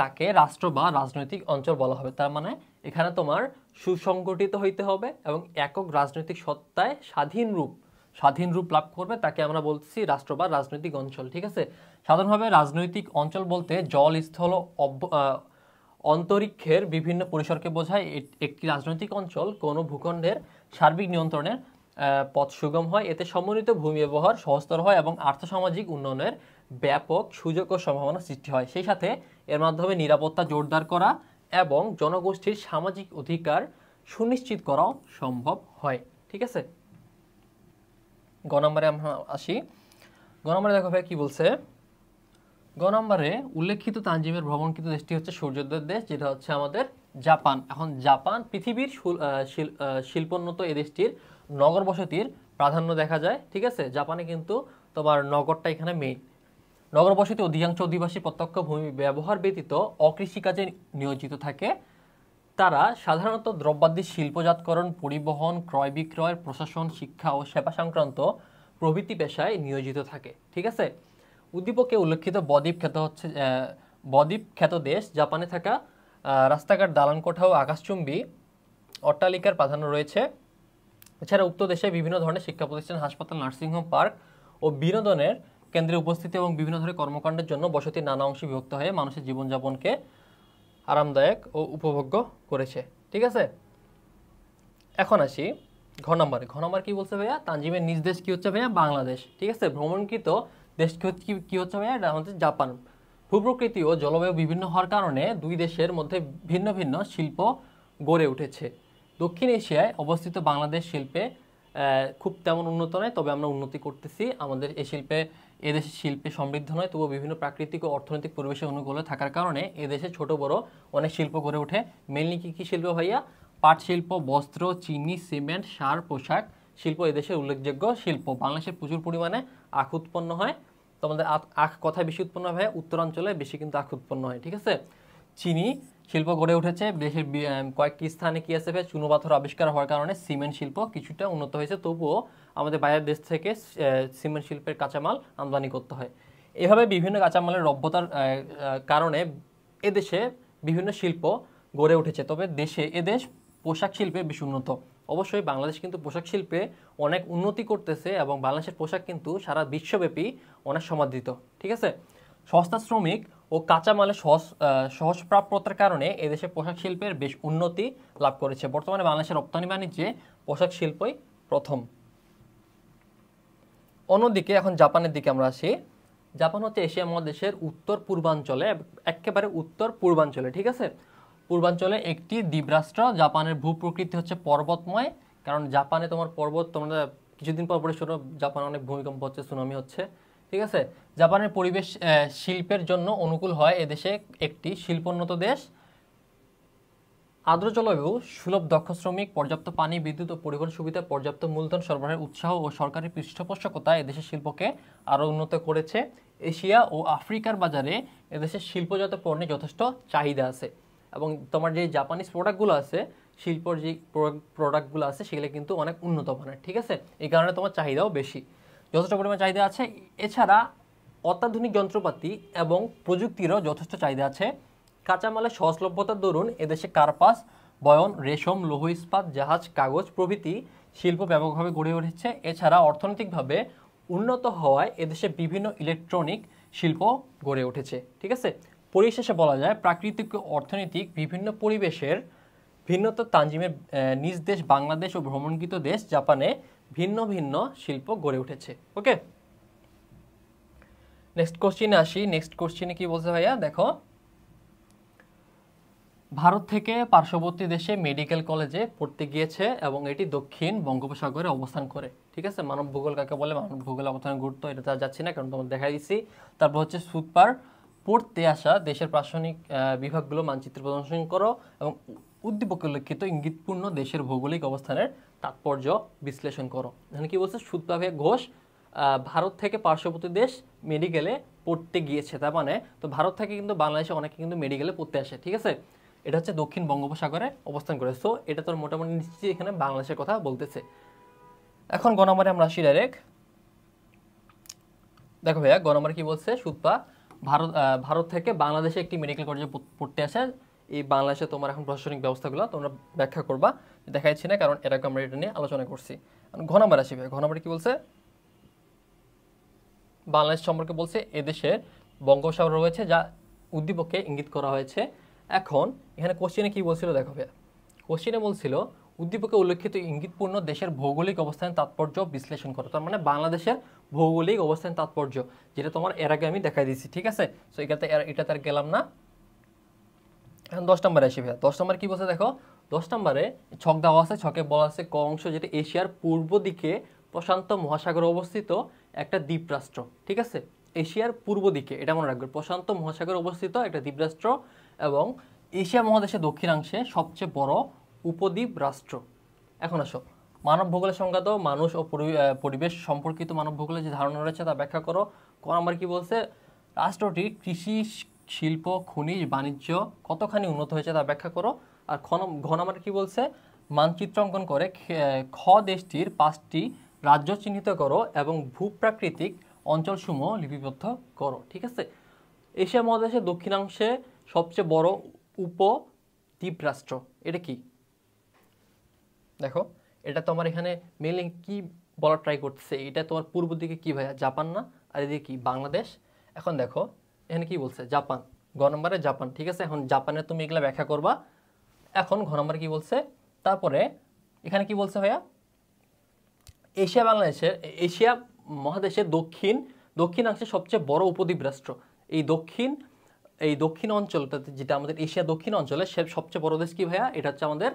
তাকে রাষ্ট্র বা রাজনৈতিক অঞ্চল বলা হবে। তার মানে এখানে তোমার সুসংগঠিত হইতে হবে এবং একক রাজনৈতিক সত্তায় স্বাধীন রূপ লাভ করবে, তাকে আমরা বলছি রাষ্ট্র বা রাজনৈতিক অঞ্চল, ঠিক আছে। সাধারণভাবে রাজনৈতিক অঞ্চল বলতে জল, স্থল, অন্তরিক্ষের বিভিন্ন পরিসরকে বোঝায়। একটি রাজনৈতিক অঞ্চল কোনো ভূখণ্ডের সার্বিক নিয়ন্ত্রণের পথ সুগম হয়, এতে সমন্বিত ভূমি ব্যবহার সহজতর হয় এবং আর্থসামাজিক উন্নয়নের ব্যাপক সুযোগ ও সম্ভাবনা সৃষ্টি হয়। সেই সাথে এর মাধ্যমে নিরাপত্তা জোরদার করা এবং জনগোষ্ঠীর সামাজিক অধিকার সুনিশ্চিত করাও সম্ভব হয়। ঠিক আছে, গ নম্বরে আমরা আসি। গ নম্বরে দেখো ভাই কি বলছে। গ নম্বরে উল্লেখিত তানজিমের ভ্রমণকৃত দেশটি হচ্ছে সূর্যোদয়ের দেশ, যেটা হচ্ছে আমাদের জাপান। এখন জাপান পৃথিবীর শিল্পোন্নত এই দেশটির নগর বসতির প্রাধান্য দেখা যায়। ঠিক আছে, জাপানে কিন্তু তোমার নগরটা এখানে মেইন। নগর বসতি অধিকাংশ অধিবাসী প্রত্যক্ষ ভূমি ব্যবহার ব্যতীত অকৃষিকাজে নিয়োজিত থাকে। তারা সাধারণত দ্রব্যাদি শিল্পজাতকরণ, পরিবহন, ক্রয় বিক্রয়, প্রশাসন, শিক্ষা ও সেবা সংক্রান্ত প্রভৃতি পেশায় নিয়োজিত থাকে। ঠিক আছে, উদ্দীপকে উল্লেখিত বদ্বীপ খ্যাত দেশ জাপানে থাকা রাস্তাঘাট, দালানকোঠা ও আকাশচুম্বী অট্টালিকার প্রাধান্য রয়েছে। এছাড়া উক্ত দেশে বিভিন্ন ধরনের শিক্ষা প্রতিষ্ঠান, হাসপাতাল, নার্সিংহোম, পার্ক ও বিনোদনের কেন্দ্রের উপস্থিতি এবং বিভিন্ন ধরনের কর্মকাণ্ডের জন্য বসতির নানা অংশে বিভক্ত হয়ে মানুষের জীবনযাপনকে আরামদায়ক ও উপভোগ্য করেছে। ঠিক আছে, এখন আসি ঘ নম্বরে। ঘ নম্বর কি বলছে ভাইয়া, তানজিমের নিজ দেশ কি হচ্ছে ভাইয়া, বাংলাদেশ। ঠিক আছে, ভ্রমণকৃত দেশ কি হচ্ছে ভাইয়া, এটা হচ্ছে জাপান। ভূপ্রকৃতি ও জলবায়ু বিভিন্ন হওয়ার কারণে দুই দেশের মধ্যে ভিন্ন ভিন্ন শিল্প গড়ে উঠেছে। দক্ষিণ এশিয়ায় অবস্থিত বাংলাদেশ শিল্পে খুব তেমন উন্নত নয়, তবে আমরা উন্নতি করতেছি। আমাদের এদেশের শিল্পে সমৃদ্ধ নয়, তবুও বিভিন্ন প্রাকৃতিক ও অর্থনৈতিক পরিবেশে অনুকূলে থাকার কারণে এদেশে ছোট বড় অনেক শিল্প গড়ে ওঠে। মেনলি কি শিল্প ভাইয়া, পাট শিল্প, বস্ত্র, চিনি, সিমেন্ট, সার, পোশাক শিল্প এদেশের উল্লেখযোগ্য শিল্প। বাংলাদেশে প্রচুর পরিমাণে আখ উৎপন্ন হয়। তোমাদের আখ কথায় বেশি উৎপন্ন হয়, উত্তরাঞ্চলে বেশি কিন্তু আখ উৎপন্ন হয়। ঠিক আছে, চিনি শিল্প গড়ে উঠেছে দেশের কয়েকটি স্থানে। কি আছে ভাই, চুনো পাথর আবিষ্কার হওয়ার কারণে সিমেন্ট শিল্প কিছুটা উন্নত হয়েছে, তবুও আমাদের বাইরের দেশ থেকে সিমেন্ট শিল্পের কাঁচামাল আমদানি করতে হয়। এভাবে বিভিন্ন কাঁচামালের লভ্যতার কারণে এদেশে বিভিন্ন শিল্প গড়ে উঠেছে। তবে এদেশ পোশাক শিল্পে বেশি উন্নত। অবশ্যই বাংলাদেশ কিন্তু পোশাক শিল্পে অনেক উন্নতি করতেছে এবং বাংলাদেশের পোশাক কিন্তু সারা বিশ্বব্যাপী অনেক সমাদৃত। ঠিক আছে, সস্তা শ্রমিক ও কাঁচামালের সহজপ্রাপ্যতার কারণে এদেশে পোশাক শিল্পের বেশ উন্নতি লাভ করেছে। বর্তমানে বাংলাদেশের রপ্তানি বাণিজ্যে পোশাক শিল্পই প্রথম। অন্যদিকে এখন জাপানের দিকে আমরা আসি। জাপান হচ্ছে এশিয়া মহাদেশের উত্তর পূর্বাঞ্চলে, একেবারে উত্তর পূর্বাঞ্চলে। ঠিক আছে, পূর্বাঞ্চলে একটি দ্বীপরাষ্ট্র। জাপানের ভূপ্রকৃতি হচ্ছে পর্বতময়, কারণ জাপানে তোমার পর্বত, তোমরা কিছুদিন পর পরে শোনো জাপানে অনেক ভূমিকম্প হচ্ছে, সুনামি হচ্ছে। ঠিক আছে, জাপানের পরিবেশ শিল্পের জন্য অনুকূল হয়। এদেশে একটি শিল্পোন্নত দেশ। আর্দ্র জলবায়ু, সুলভ দক্ষ শ্রমিক, পর্যাপ্ত পানি, বিদ্যুৎ ও পরিবহন সুবিধা, পর্যাপ্ত মূলধন সরবরাহের উৎসাহ ও সরকারি পৃষ্ঠপোষকতা এদেশের শিল্পকে আরও উন্নত করেছে। এশিয়া ও আফ্রিকার বাজারে এদেশের শিল্পজাত পণ্যের যথেষ্ট চাহিদা আছে। এবং তোমার যে জাপানিজ প্রোডাক্টগুলো আছে, শিল্পর যে প্রোডাক্টগুলো আছে, সেগুলো কিন্তু অনেক উন্নত মানের। ঠিক আছে, এই কারণে তোমার চাহিদাও বেশি, যথেষ্ট পরিমাণ চাহিদা আছে। এছাড়া অত্যাধুনিক যন্ত্রপাতি এবং প্রযুক্তিরও যথেষ্ট চাহিদা আছে। কাঁচামালের সহজলভ্যতার দরুন এদেশে কার্পাস, বয়ন, রেশম, লৌহ ইস্পাত, জাহাজ, কাগজ প্রভৃতি শিল্প ব্যাপকভাবে গড়ে উঠেছে। এছাড়া অর্থনৈতিকভাবে উন্নত হওয়ায় এদেশে বিভিন্ন ইলেকট্রনিক শিল্প গড়ে উঠেছে। ঠিক আছে, পরিশেষে বলা যায় প্রাকৃতিক ও অর্থনৈতিক বিভিন্ন পরিবেশের ভিন্নতা তানজিমের নিজ দেশ বাংলাদেশ ও ভ্রমণকৃত দেশ জাপানে ভিন্ন ভিন্ন শিল্প গড়ে উঠেছে। ওকে, নেক্সট কোশ্চেনে আসি। নেক্সট কোশ্চেনে কি বলছে ভাইয়া, দেখো, ভারত থেকে পার্শ্ববর্তী দেশে মেডিকেল কলেজে পড়তে গিয়েছে এবং এটি দক্ষিণ বঙ্গোপসাগরে অবস্থান করে। ঠিক আছে, মানব ভূগোল কাকে বলে, মানব ভূগোল অবস্থানের গুরুত্ব এটা যাচ্ছি না, কারণ তোমার দেখাই দিচ্ছি। তারপর হচ্ছে সুপার পড়তে আসা দেশের প্রাশনিক বিভাগগুলো মানচিত্র প্রদর্শন করো এবং উদ্দীপকে উল্লেখিত ইঙ্গিতপূর্ণ দেশের ভৌগোলিক অবস্থানের তাৎপর্য বিশ্লেষণ করো। এখানে কি বলছে, সুপ্রভা ঘোষ ভারত থেকে পার্শ্ববর্তী দেশ মেডিকেলে পড়তে গিয়েছে। তার মানে তো ভারত থেকে কিন্তু বাংলাদেশে অনেকে কিন্তু মেডিকেলে পড়তে আসে। ঠিক আছে, এটা হচ্ছে দক্ষিণ বঙ্গোপসাগরে অবস্থান করে। সো এটা তোর মোটামুটি নিশ্চিত এখানে বাংলাদেশের কথা বলতেছে। এখন গ নম্বরে আমরা আসি ডাইরেক্ট। দেখো ভাইয়া, গ নম্বরে কি বলছে, সুপ্পা ভারত থেকে বাংলাদেশে একটি মেডিকেল কলেজে পড়তে আসে। এই বাংলাদেশে তোমার এখন প্রশাসনিক ব্যবস্থাগুলো তোমরা ব্যাখ্যা করবা, দেখাইছি না কারণ এর আগে আমরা এটা নিয়ে আলোচনা করছি। ঘ নম্বর আসি ভাই, ঘ নম্বরে কি বলছে, বাংলাদেশ সম্পর্কে বলছে এদেশের বঙ্গোপসাগর রয়েছে যা উদ্দীপকে ইঙ্গিত করা হয়েছে। এখন এখানে কোশ্চেনে কি বলছিল, দেখো ভাইয়া, কোশ্চেনে বলছিল উদ্দীপকে উল্লেখিত ইঙ্গিতপূর্ণ দেশের ভৌগোলিক অবস্থানের তাৎপর্য বিশ্লেষণ করো। তার মানে বাংলাদেশের ভৌগোলিক অবস্থানের তাৎপর্য, যেটা তোমার এর আগে আমি দেখাই দিচ্ছি। ঠিক আছে, সো এটা তার গেলাম না। এখন 10 নম্বরে আসি ভাইয়া। 10 নম্বরে কি বলছে দেখো, 10 নম্বরে ছক দেওয়া আছে, ছকে বলা আছে ক অংশ যেটা এশিয়ার পূর্ব দিকে প্রশান্ত মহাসাগরে অবস্থিত একটা দ্বীপরাষ্ট্র। ঠিক আছে, এশিয়ার পূর্ব দিকে, এটা মনে রাখবে, প্রশান্ত মহাসাগরে অবস্থিত একটা দ্বীপরাষ্ট্র এবং এশিয়া মহাদেশের দক্ষিণাংশে সবচেয়ে বড় উপদ্বীপ রাষ্ট্র। এখন আসো, মানব ভূগোলের সংজ্ঞা দাও, মানুষ ও পরিবেশ সম্পর্কিত মানব ভূগোলের যে ধারণা রয়েছে তা ব্যাখ্যা করো। ক নম্বর কি বলছে, রাষ্ট্রটি কৃষি, শিল্প, খনিজ, বাণিজ্য কতখানি উন্নত হয়েছে তা ব্যাখ্যা করো। আর ঘ নম্বর কি বলছে, মানচিত্র অঙ্কন করে খ দেশটির 5টি রাজ্য চিহ্নিত করো এবং ভূপ্রাকৃতিক অঞ্চলসমূহ লিপিবদ্ধ করো। ঠিক আছে, এশিয়া মহাদেশের দক্ষিণাংশে সবচেয়ে বড় উপদ্বীপ রাষ্ট্র এটা কি? দেখো, এটা তোমার এখানে মেইনলি কি বলার ট্রাই করতেছে, এটা তোমার পূর্ব দিকে কি ভাইয়া, জাপান না? আর এদিকে কি, বাংলাদেশ। এখন দেখো এখানে কি বলছে, জাপান, গ নম্বরে জাপান। ঠিক আছে, এখন জাপানের তুমি এগুলা ব্যাখ্যা করবা। এখন ঘ নম্বরে কি বলছে, তারপরে এখানে কি বলছে ভাইয়া, এশিয়া মহাদেশের দক্ষিণাংশে সবচেয়ে বড় উপদ্বীপ রাষ্ট্র। এই দক্ষিণ অঞ্চল, যেটা আমাদের এশিয়া দক্ষিণ অঞ্চলে সবচেয়ে বড় দেশ কি ভাইয়া, এটা হচ্ছে আমাদের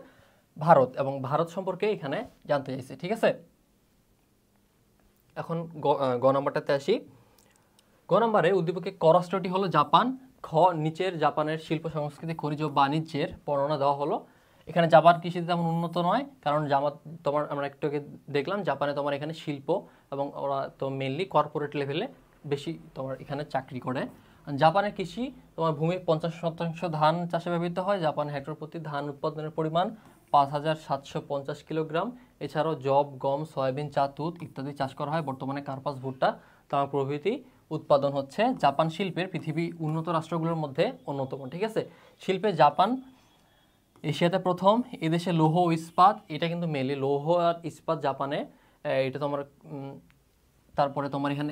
ভারত, এবং ভারত সম্পর্কে এখানে জানতে চাইছে। ঠিক আছে, এখন গ নম্বরটাতে আসি। গ নম্বরে উদ্দীপকে ক রাষ্ট্রটি হলো জাপান। খ, নিচের জাপানের শিল্প সংস্কৃতি, খনিজ ও বাণিজ্যের বর্ণনা দেওয়া হলো। এখানে জাপান কৃষিতে তেমন উন্নত নয়, কারণ তোমার আমরা একটু আগে দেখলাম জাপানে তোমার এখানে শিল্প এবং ওরা তো মেনলি কর্পোরেট লেভেলে বেশি তোমার এখানে চাকরি করে। জাপানের কৃষি তোমার ভূমির 50% ধান চাষে ব্যবহৃত হয়। জাপান হেক্টর প্রতি ধান উৎপাদনের পরিমাণ 5750 কিলোগ্রাম। এছাড়াও জব, গম, সয়াবিন, চা, তুঁত ইত্যাদি চাষ করা হয়। বর্তমানে কার্পাস, ভুট্টা, তামাক প্রভৃতি উৎপাদন হচ্ছে। জাপান শিল্পের পৃথিবী উন্নত রাষ্ট্রগুলোর মধ্যে অন্যতম। ঠিক আছে, শিল্পে জাপান এশিয়াতে প্রথম। এদেশে লৌহ ও ইস্পাত, এটা কিন্তু মেনলি লৌহ আর ইস্পাত জাপানে, এটা তোমার তারপরে তোমার এখানে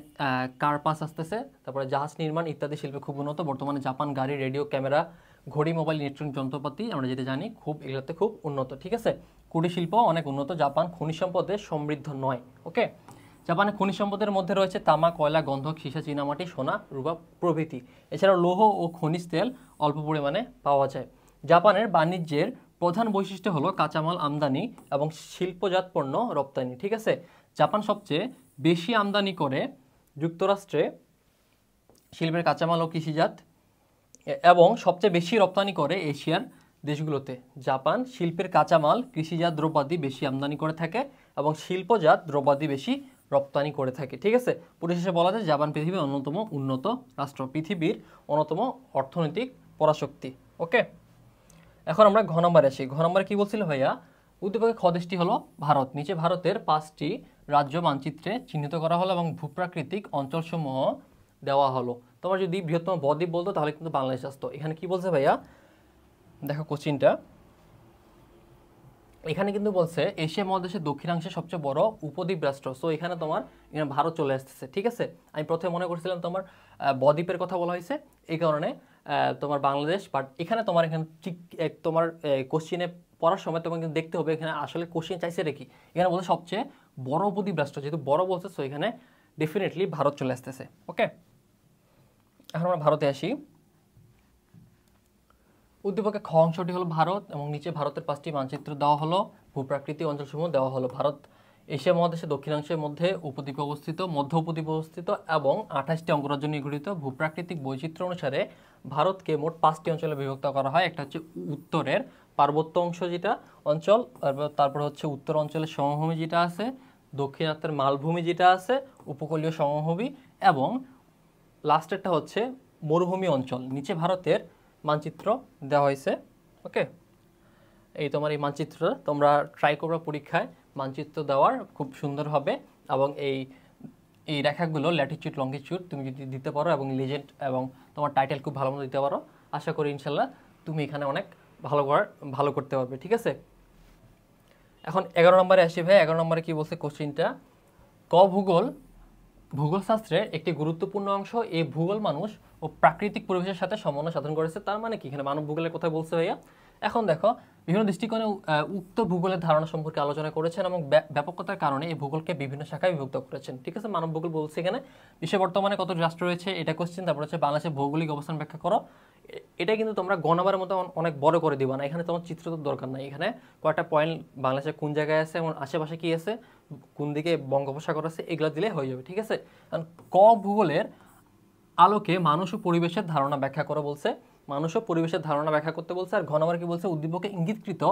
কার্পাস আসতেছে, তারপরে জাহাজ নির্মাণ ইত্যাদি শিল্পে খুব উন্নত। বর্তমানে জাপান গাড়ি, রেডিও, ক্যামেরা, ঘড়ি, মোবাইল, ইলেকট্রনিক যন্ত্রপাতি আমরা যেটা জানি এগুলোতে খুব উন্নত। ঠিক আছে, কুটির শিল্প অনেক উন্নত। জাপান খনিজ সম্পদে সমৃদ্ধ নয়। ওকে, জাপানের খনিজ সম্পদের মধ্যে রয়েছে তামা, কয়লা, গন্ধক, সীসা, চীনামাটি, সোনা, রূপা প্রভৃতি। এছাড়াও লৌহ ও খনিজ তেল অল্প পরিমাণে পাওয়া যায়। জাপানের বাণিজ্যের প্রধান বৈশিষ্ট্য হলো কাঁচামাল আমদানি এবং শিল্পজাত পণ্য রপ্তানি। ঠিক আছে, জাপান সবচেয়ে বেশি আমদানি করে যুক্তরাষ্ট্রে শিল্পের কাঁচামাল ও কৃষিজাত, এবং সবচেয়ে বেশি রপ্তানি করে এশিয়ার দেশগুলোতে। জাপান শিল্পের কাঁচামাল, কৃষিজাত দ্রব্যাদি বেশি আমদানি করে থাকে এবং শিল্পজাত দ্রব্যাদি বেশি রপ্তানি করে থাকে। ঠিক আছে, পরিশেষে বলা যায় জাপান পৃথিবীর অন্যতম উন্নত রাষ্ট্র, পৃথিবীর অন্যতম অর্থনৈতিক পরাশক্তি। ওকে, এখন আমরা ঘ নম্বরে আসি। ঘ নম্বরে কি বলছিল ভাইয়া, উদ্দীপকে খ দেশটি হলো ভারত। নিচে ভারতের 5টি রাজ্য মানচিত্রে চিহ্নিত করা হলো এবং ভূপ্রাকৃতিক অঞ্চলসমূহ দেওয়া হলো। তোমার যদি বৃহত্তম বদ্বীপ বলতো তাহলে কিন্তু বাংলাদেশ আসতো। এখানে কি বলছে ভাইয়া, দেখো কোশ্চিনটা, এখানে কিন্তু বলছে এশিয়া মহাদেশের দক্ষিণাংশে সবচেয়ে বড় উপদ্বীপ রাষ্ট্র। সো এখানে তোমার এখানে ভারত চলে আসতেছে। ঠিক আছে, আমি প্রথমে মনে করছিলাম তোমার বদ্বীপের কথা বলা হয়েছে, এই কারণে তোমার বাংলাদেশ, বাট এখানে তোমার এখানে ঠিক তোমার কোশ্চিনে পড়ার সময় তোমাকে কিন্তু দেখতে হবে এখানে আসলে কোশ্চিন চাইছে রেখি। এখানে বলছে সবচেয়ে বড় উপদ্বীপ রাষ্ট্র, যেহেতু বড় বলছে সো এখানে ডেফিনেটলি ভারত চলে আসতেছে। ওকে, এখন আমরা ভারতে আসি। উদ্দীপকে খ অংশটি হলো ভারত এবং নিচে ভারতের 5টি মানচিত্র দেওয়া হলো, ভূপ্রাকৃতিক অঞ্চলসমূহ দেওয়া হলো। ভারত এশিয়া মহাদেশের দক্ষিণাংশের মধ্যে উপদ্বীপে অবস্থিত, মধ্য উপদ্বীপে অবস্থিত এবং 28টি অঙ্গরাজ্য নিয়ে গঠিত। ভূপ্রাকৃতিক বৈচিত্র্য অনুসারে ভারতকে মোট 5টি অঞ্চলে বিভক্ত করা হয়। একটা হচ্ছে উত্তরের পার্বত্য অংশ যেটা অঞ্চল, তারপর হচ্ছে উত্তর অঞ্চলের সমভূমি যেটা আছে, দক্ষিণাত্যের মালভূমি যেটা আছে, উপকূলীয় সমভূমি, এবং লাস্টেরটা হচ্ছে মরুভূমি অঞ্চল। নিচে ভারতের মানচিত্র দেওয়া হয়েছে। ওকে, এই তোমার এই মানচিত্রটা তোমরা ট্রাই করবে পরীক্ষায় মানচিত্র দেওয়ার খুব সুন্দর হবে, এবং এই রেখাগুলো ল্যাটিটিউড, লঙ্গিটিউড তুমি যদি দিতে পারো এবং লিজেন্ড এবং তোমার টাইটেল খুব ভালো মতো দিতে পারো, আশা করি ইনশাল্লাহ তুমি এখানে অনেক ভালো করতে পারবে। ঠিক আছে, এখন 11 নম্বরে আসি ভাই। 11 নম্বরে কি বলছে কোশ্চিনটা, ক ভূগোলশাস্ত্রের একটি গুরুত্বপূর্ণ অংশ। এই ভূগোল মানুষ ও প্রাকৃতিক পরিবেশের সাথে সমন্বয় সাধন করেছে। তার মানে কি, এখানে মানব ভূগোলের কথা বলছে ভাইয়া। এখন দেখো, বিভিন্ন দৃষ্টিকোণে উক্ত ভূগোলের ধারণা সম্পর্কে আলোচনা করেছেন এবং ব্যাপকতার কারণে এই ভূগোলকে বিভিন্ন শাখায় বিভক্ত করেছেন। ঠিক আছে, মানব ভূগোল বলছে এখানে বিশ্বে বর্তমানে কত রাষ্ট্র রয়েছে এটা কোশ্চেন, তারপর হচ্ছে বাংলাদেশের ভৌগোলিক অবস্থান ব্যাখ্যা করো, এটা কিন্তু তোমরা গণনাবার মতো অনেক বড় করে দিবা না, এখানে তোমার চিত্র তো দরকার নাই, এখানে কয়েকটা পয়েন্ট বাংলাদেশে কোন জায়গায় আছে এবং আশেপাশে কি আছে, কোন দিকে বঙ্গোপসাগর আছে, এগুলো দিলে হয়ে যাবে, ঠিক আছে। ক ভূগোলের আলোকে মানুষ ও পরিবেশের ধারণা ব্যাখ্যা করো বলছে, মানুষ ও পরিবেশের ধারণা ব্যাখ্যা করতে বলছে। আর ঘ নম্বর কি বলছে, উদ্দীপকে ইঙ্গিতকৃত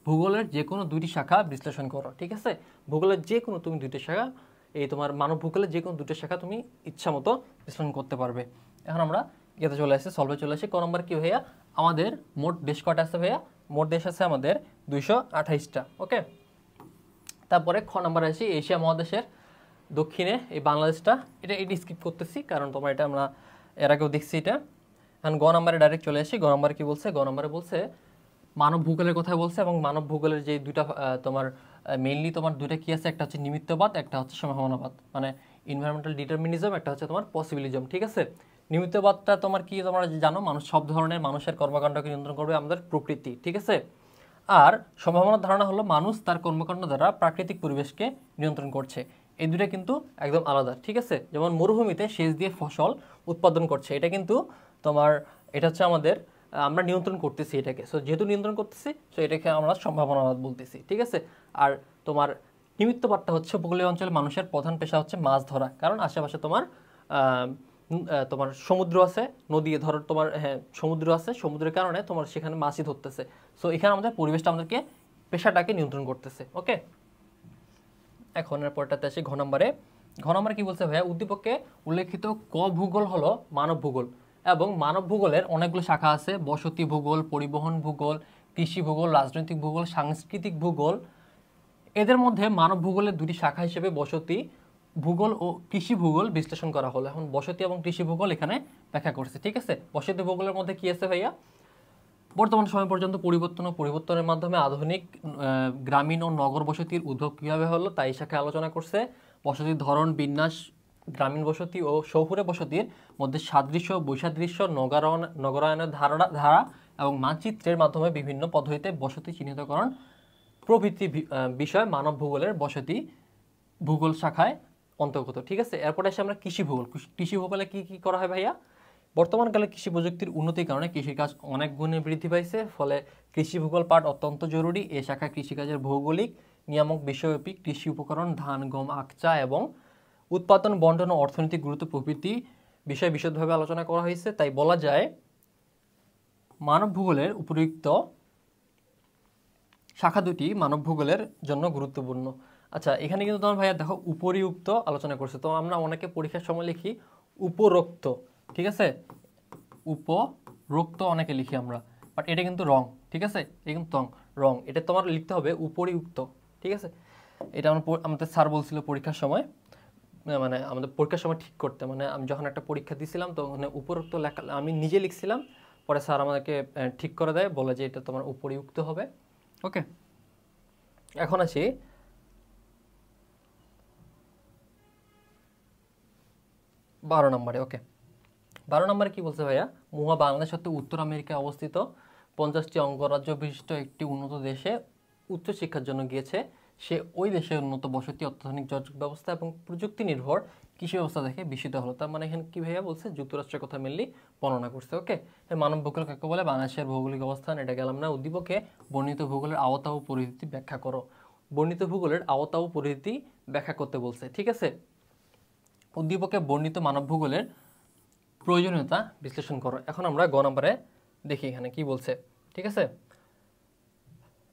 ভূগোলের যে কোনো দুইটি শাখা বিশ্লেষণ করো, ঠিক আছে। ভূগোলের যে কোনো তুমি দুইটি শাখা, এই তোমার মানব ভূগোলের যে কোনো দুটো শাখা তুমি ইচ্ছা মতো বিশ্লেষণ করতে পারবে। এখন আমরা ইয়েতে চলে আসি, সলভে চলে আসি। ক নম্বর কি ভাইয়া, আমাদের মোট দেশ কটা আছে ভাইয়া, মোট দেশ আছে আমাদের 228টা, ওকে। তারপরে খ নম্বরে আসি, এশিয়া মহাদেশের দক্ষিণে এই বাংলাদেশটা, এটা স্কিপ করতেছি কারণ তোমার এটা আমরা এর আগেও দেখছি এটা। এখন গ নম্বরে ডাইরেক্ট চলে আসি। গ নম্বরে কি বলছে, গ নম্বরে বলছে মানব ভূগোলের কথা বলছে, এবং মানব ভূগোলের যে দুইটা তোমার মেইনলি তোমার দুইটা কি আছে, একটা হচ্ছে নিমিত্তবাদ, একটা হচ্ছে সম্ভাবনাবাদ, মানে এনভায়রনমেন্টাল ডিটারমিনিজম, একটা হচ্ছে তোমার পসিবিলিজম, ঠিক আছে। নিমিত্তবাদটা তোমার কি, তোমরা জানো মানুষ সব ধরনের মানুষের কর্মকাণ্ডকে নিয়ন্ত্রণ করবে আমাদের প্রকৃতি, ঠিক আছে। আর সম্ভাবনার ধারণা হলো মানুষ তার কর্মকাণ্ড দ্বারা প্রাকৃতিক পরিবেশকে নিয়ন্ত্রণ করছে। এই দুটো কিন্তু একদম আলাদা, ঠিক আছে। যেমন মরুভূমিতে সেচ দিয়ে ফসল উৎপাদন করছে, এটা কিন্তু তোমার, এটা হচ্ছে আমাদের আমরা নিয়ন্ত্রণ করতেছি এটাকে, সো যেহেতু নিয়ন্ত্রণ করতেছি সো এটাকে আমরা সম্ভাবনাবাদ বলতেছি, ঠিক আছে। আর তোমার নিমিত্তবাদটা হচ্ছে উপকূলীয় অঞ্চলে মানুষের প্রধান পেশা হচ্ছে মাছ ধরা, কারণ আশেপাশে তোমার তোমার সমুদ্র আছে, নদী ধরো তোমার, হ্যাঁ সমুদ্র আছে, সমুদ্রের কারণে তোমার সেখানে মাছই ধরতেছে, সো এখানে আমাদের পরিবেশটা আমাদেরকে পেশাটাকে নিয়ন্ত্রণ করতেছে, ওকে। এখন এরপরটাতে আসি ঘ নম্বরে। ঘ নম্বরে কি বলছে ভাইয়া, উদ্দীপকে উল্লেখিত ক ভূগোল হলো মানব ভূগোল, এবং মানব ভূগোলের অনেকগুলো শাখা আছে, বসতি ভূগোল, পরিবহন ভূগোল, কৃষি ভূগোল, রাজনৈতিক ভূগোল, সাংস্কৃতিক ভূগোল। এদের মধ্যে মানব ভূগোলের দুটি শাখা হিসেবে বসতি ভূগোল ও কৃষি ভূগোল বিশ্লেষণ করা হলো। এখন বসতি এবং কৃষি ভূগোল এখানে ব্যাখ্যা করছে, ঠিক আছে। বসতি ভূগোলের মধ্যে কি আছে ভাইয়া, বর্তমান সময় পর্যন্ত পরিবর্তন ও পরিবর্তনের মাধ্যমে আধুনিক গ্রামীণ ও নগর বসতির উদ্ভব কীভাবে হলো তাই শাখায় আলোচনা করছে। বসতির ধরন, বিন্যাস, গ্রামীণ বসতি ও শহুরে বসতির মধ্যে সাদৃশ্য, বৈসাদৃশ্য, নগরায়নের ধারা এবং মানচিত্রের মাধ্যমে বিভিন্ন পদ্ধতিতে বসতি চিহ্নিতকরণ প্রভৃতি বিষয় মানব ভূগোলের বসতি ভূগোল শাখায় অন্তর্গত, ঠিক আছে। এরপরে এসে আমরা কৃষি ভূগোল। কৃষি ভূগোলে কি কি করা হয় ভাইয়া, বর্তমানকালে কৃষি প্রযুক্তির উন্নতির কারণে কৃষিকাজ অনেক গুণে বৃদ্ধি পাইছে, ফলে কৃষি ভূগোল পাঠ অত্যন্ত জরুরি। এই শাখায় কৃষিকাজের ভৌগোলিক নিয়ামক, বিশ্বব্যাপী কৃষি উপকরণ, ধান, গম, আখ, চা এবং উৎপাদন, বন্টন ও অর্থনৈতিক গুরুত্ব প্রভৃতি বিষয়ে বিশদভাবে আলোচনা করা হয়েছে। তাই বলা যায় মানব ভূগোলের উপরিউক্ত শাখা দুটি মানব ভূগোলের জন্য গুরুত্বপূর্ণ। আচ্ছা, এখানে কিন্তু তোমার ভাইয়া দেখো উপরিউক্ত আলোচনা করছে, তো আমরা অনেকে পরীক্ষার সময় লিখি উপরোক্ত, ঠিক আছে, উপরোক্ত অনেকে লিখি আমরা, বাট এটা কিন্তু রং, ঠিক আছে, এটা কিন্তু রং, এটা তোমার লিখতে হবে উপরিউক্ত, ঠিক আছে। এটা আমাদের স্যার বলছিল পরীক্ষার সময়, মানে আমাদের পরীক্ষার সময় ঠিক করতে, মানে আমি যখন একটা পরীক্ষা দিয়েছিলাম তো ওখানে উপরোক্ত লেখা আমি নিজে লিখছিলাম, পরে স্যার আমাদেরকে ঠিক করে দেয়, বলে যে এটা তোমার উপরিউক্ত হবে, ওকে। এখন আসি 12 নম্বরে, ওকে। 12 নম্বরে কি বলছে ভাইয়া, মুহা বাংলাদেশ হতে উত্তর আমেরিকায় অবস্থিত 50টি অঙ্গরাজ্য বিশিষ্ট একটি উন্নত দেশে উচ্চশিক্ষার জন্য গিয়েছে। সে ওই দেশের উন্নত বসতি, অত্যাধুনিক যোগাযোগ ব্যবস্থা এবং প্রযুক্তি নির্ভর কৃষি ব্যবস্থা দেখে বিস্মিত হলো। তার মানে এখানে কি ভাইয়া বলছে, যুক্তরাষ্ট্রের কথা মেনলি বর্ণনা করছে, ওকে। মানব ভূগোল কাকে বলে, বাংলাদেশের ভৌগোলিক অবস্থান, এটা গেলাম না। উদ্দীপকে বর্ণিত ভূগোলের আওতা ও পরিধি ব্যাখ্যা করো। বর্ণিত ভূগোলের আওতা ও পরিধি ব্যাখ্যা করতে বলছে, ঠিক আছে। উদ্দীপকে বর্ণিত মানব ভূগোলের প্রয়োজনীয়তা বিশ্লেষণ করো। এখন আমরা গ নম্বরে দেখি এখানে কি বলছে, ঠিক আছে।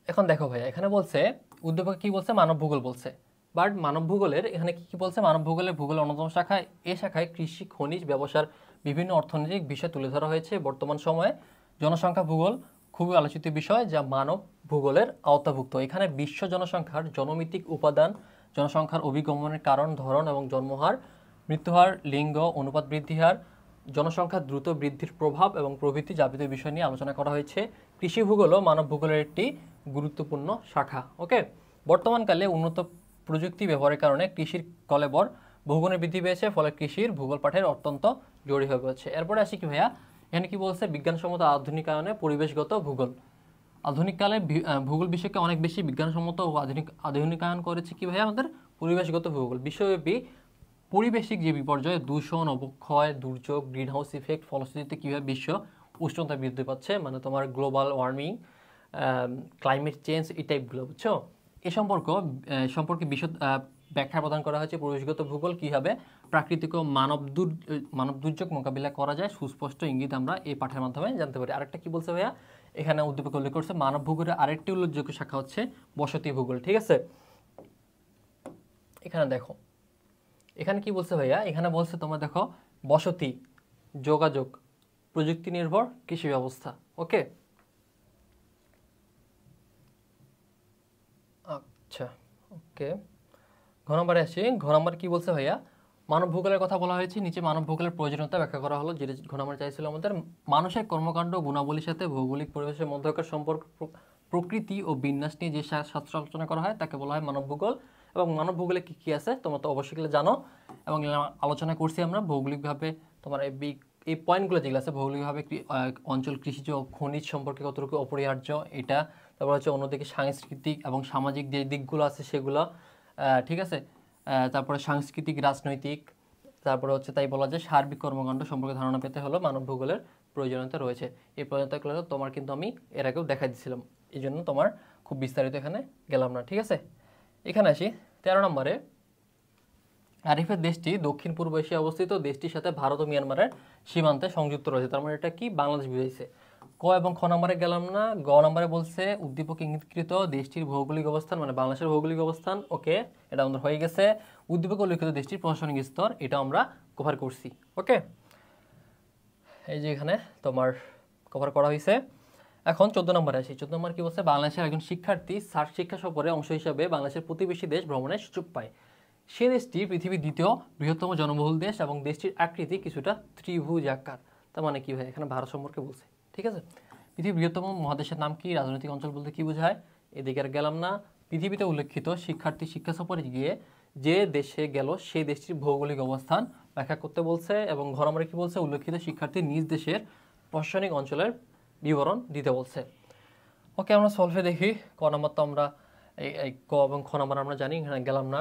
এখন দেখো ভাইয়া, এখানে বলছে উদ্দীপকে কি বলছে, মানব ভূগোল বলছে, বাট মানব ভূগোলের এখানে কি বলছে, মানব ভূগোলের অন্যতম শাখায়, এ শাখায় কৃষি, খনিজ, ব্যবসার বিভিন্ন অর্থনৈতিক বিষয় তুলে ধরা হয়েছে। বর্তমান সময়ে জনসংখ্যা ভূগোল খুবই আলোচিত বিষয়, যা মানব ভূগোলের আওতাভুক্ত। এখানে বিশ্ব জনসংখ্যার জনমিতিক উপাদান, জনসংখ্যার অভিগমনের কারণ, ধরন এবং জন্মহার, মৃত্যুহার, লিঙ্গ অনুপাত, বৃদ্ধি হার, জনসংখ্যার দ্রুত বৃদ্ধির প্রভাব এবং প্রভৃতি যাবতীয় বিষয় নিয়ে আলোচনা করা হয়েছে। কৃষি ভূগোলও মানব ভূগোলের একটি গুরুত্বপূর্ণ শাখা, ওকে। বর্তমানকালে উন্নত প্রযুক্তি ব্যবহারের কারণে কৃষির কলেবর বহুগুণে বৃদ্ধি পেয়েছে, ফলে কৃষির ভূগোল পাঠের অত্যন্ত জরুরি হয়ে পড়েছে। এরপরে আসি কি ভাইয়া, এখানে কি বলছে, বিজ্ঞানসম্মত আধুনিকায়নে পরিবেশগত ভূগোল। আধুনিককালে ভূগোল বিষয়কে অনেক বেশি বিজ্ঞানসম্মত ও আধুনিকায়ন করেছে কি ভাইয়া, আমাদের পরিবেশগত ভূগোল। বিশ্বব্যাপী পরিবেশিক যে বিপর্যয়, দূষণ, অবক্ষয়, দুর্যোগ, গ্রিনহাউস ইফেক্ট, ফলশ্রুতিতে কীভাবে বিশ্ব উষ্ণতা বৃদ্ধি পাচ্ছে, মানে তোমার গ্লোবাল ওয়ার্মিং, ক্লাইমেট চেঞ্জ, এই টাইপগুলো, বুঝছো? এ সম্পর্কে বিশদ ব্যাখ্যা প্রদান করা হয়েছে। পরিবেশগত ভূগোল কীভাবে প্রাকৃতিক ও মানব দুর্যোগ মোকাবিলা করা যায় সুস্পষ্ট ইঙ্গিত আমরা এই পাঠের মাধ্যমে জানতে পারি। আরেকটা কি বলছে ভাইয়া, এখানে উদ্দীপক উল্লেখ করছে মানব ভূগোলের আরেকটি উল্লেখযোগ্য শাখা হচ্ছে বসতি ভূগোল। ঠিক আছে, এখানে দেখো, এখানে কি বলছে ভাইয়া, এখানে বলছে তোমার দেখো বসতি, যোগাযোগ, প্রযুক্তি নির্ভর কৃষি ব্যবস্থা। ওকে, আচ্ছা, ওকে, ঘ নম্বরে আসি। ঘ নম্বর কি বলছে ভাইয়া, মানব ভূগোলের কথা বলা হয়েছে, নিচে মানব ভূগোলের প্রয়োজনীয়তা ব্যাখ্যা করা হলো। যেটা ঘ নম্বর চাইছিল আমাদের, মানুষের কর্মকাণ্ড গুণাবলীর সাথে ভৌগোলিক পরিবেশের মধ্যকার সম্পর্ক, প্রকৃতি ও বিন্যাস নিয়ে যে শাস্ত্র আলোচনা করা হয় তাকে বলা হয় মানব ভূগোল। এবং মানব ভূগোলে কী কী আছে তোমরা তো অবশ্যই জানো, এবং আলোচনা করছি আমরা ভৌগোলিকভাবে। তোমার এই পয়েন্টগুলো যেগুলো আছে ভৌগোলিকভাবে অঞ্চল, কৃষিজ, খনিজ সম্পর্কে কতটুকু অপরিহার্য এটা, তারপর হচ্ছে অন্যদিকে সাংস্কৃতিক এবং সামাজিক যে দিকগুলো আছে সেগুলো, ঠিক আছে, তারপরে সাংস্কৃতিক, রাজনৈতিক, তারপরে হচ্ছে তাই বলা যায় সার্বিক কর্মকাণ্ড সম্পর্কে ধারণা পেতে হলো মানব ভূগোলের প্রয়োজনীয়তা রয়েছে। এই প্রয়োজনীয়তাগুলো তোমার কিন্তু আমি এর আগেও দেখাই দিয়েছিলাম, এই জন্য তোমার খুব বিস্তারিত এখানে গেলাম না। ঠিক আছে, এখানে আসি 13 নম্বরে। আরিফের দেশটি দক্ষিণ পূর্ব এশিয়ায় অবস্থিত, দেশটির সাথে ভারত ও মিয়ানমারের সীমান্তে সংযুক্ত রয়েছে। তার মানে এটা কি, বাংলাদেশ বুঝাইছে। ক এবং খ নম্বরে গেলাম না। গ নম্বরে বলছে উদ্দীপক ইঙ্গিতকৃত দেশটির ভৌগোলিক অবস্থান, মানে বাংলাদেশের ভৌগোলিক অবস্থান। ওকে, এটা আমাদের হয়ে গেছে। উদ্দীপক উল্লেখিত দেশটির প্রশাসনিক স্তর, এটা আমরা কভার করছি। ওকে, এই যে এখানে তোমার কভার করা হয়েছে। এখন 14 নম্বরে আসি। 14 নম্বর কি বলছে, বাংলাদেশের একজন শিক্ষার্থী সার্ক শিক্ষা সফরের অংশ হিসাবে বাংলাদেশের প্রতিবেশী দেশ ভ্রমণের সুযোগ পায়। সে দেশটি পৃথিবীর দ্বিতীয় বৃহত্তম জনবহুল দেশ এবং দেশটির আকৃতি কিছুটা ত্রিভুজাকার। তার মানে কি হয়, এখানে ভারত সম্পর্কে বলছে। ঠিক আছে, পৃথিবীর বৃহত্তম মহাদেশের নাম কি, রাজনৈতিক অঞ্চল বলতে কি বোঝায়, এদিকে আর গেলাম না। পৃথিবীতে উল্লেখিত শিক্ষার্থী শিক্ষা সফরে গিয়ে যে দেশে গেল সেই দেশটির ভৌগোলিক অবস্থান ব্যাখ্যা করতে বলছে। এবং ঘ নম্বরে কি বলছে, উল্লেখিত শিক্ষার্থী নিজ দেশের প্রশাসনিক অঞ্চলের বিবরণ দিতে বলছে। ওকে, আমরা সলভে দেখি। ক নম্বর তো আমরা এই ক এবং খ নম্বর আমরা জানি, এখানে গেলাম না।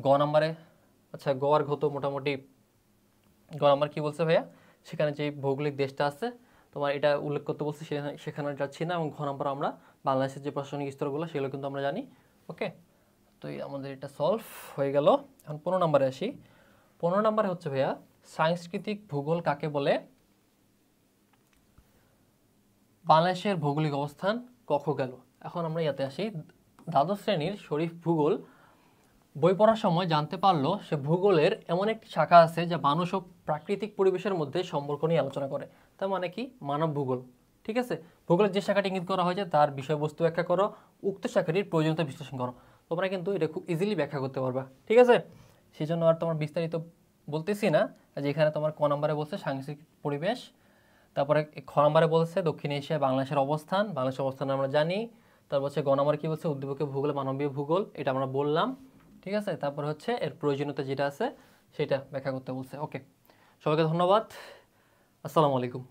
গ নম্বরে, আচ্ছা গ আর ঘ তো মোটামুটি। গ নম্বর কি বলছে ভাইয়া, সেখানে যে ভৌগোলিক দেশটা আছে তোমার এটা উল্লেখ করতে বলছে, সেখানে যাচ্ছি না। এবং ঘ নম্বর আমরা বাংলাদেশের যে প্রশাসনিক স্তরগুলো সেগুলো কিন্তু আমরা জানি। ওকে, তো আমাদের এটা সলভ হয়ে গেল। এখন 15 নম্বরে আসি। 15 নম্বরে হচ্ছে ভাইয়া, সাংস্কৃতিক ভূগোল কাকে বলে। বাংলাদেশের ভৌগোলিক অবস্থান কখ গেল। এখন আমরা ইয়াতে আসি। দ্বাদশ শ্রেণীর শরীফ ভূগোল বই পড়ার সময় জানতে পারলো সে ভূগোলের এমন একটি শাখা আছে যা মানুষ ও প্রাকৃতিক পরিবেশের মধ্যে সম্পর্ক নিয়ে আলোচনা করে। তার মানে কি, মানব ভূগোল। ঠিক আছে, ভূগোলের যে শাখাটি ইঙ্গিত করা হয়েছে তার বিষয়বস্তু ব্যাখ্যা করো, উক্ত শাখাটির প্রয়োজনীয়তা বিশ্লেষণ করো। তোমরা কিন্তু এটা খুব ইজিলি ব্যাখ্যা করতে পারবা। ঠিক আছে, সেই জন্য আর তোমার বিস্তারিত বলতেছি না। যে এখানে তোমার ক নম্বরে বলছে সাংস্কৃতিক পরিবেশ, তারপরে খ নম্বরে বলছে দক্ষিণ এশিয়ায় বাংলাদেশের অবস্থান, বাংলাদেশের অবস্থান আমরা জানি। তারপর হচ্ছে গ নম্বরে কি বলছে, উদ্দীপকের ভূগোল, মানবীয় ভূগোল, এটা আমরা বললাম। ঠিক আছে, তারপর হচ্ছে এর প্রয়োজনীয়তা যেটা আছে সেটা ব্যাখ্যা করতে বলছে। ওকে, সবাইকে ধন্যবাদ, আসসালামু আলাইকুম।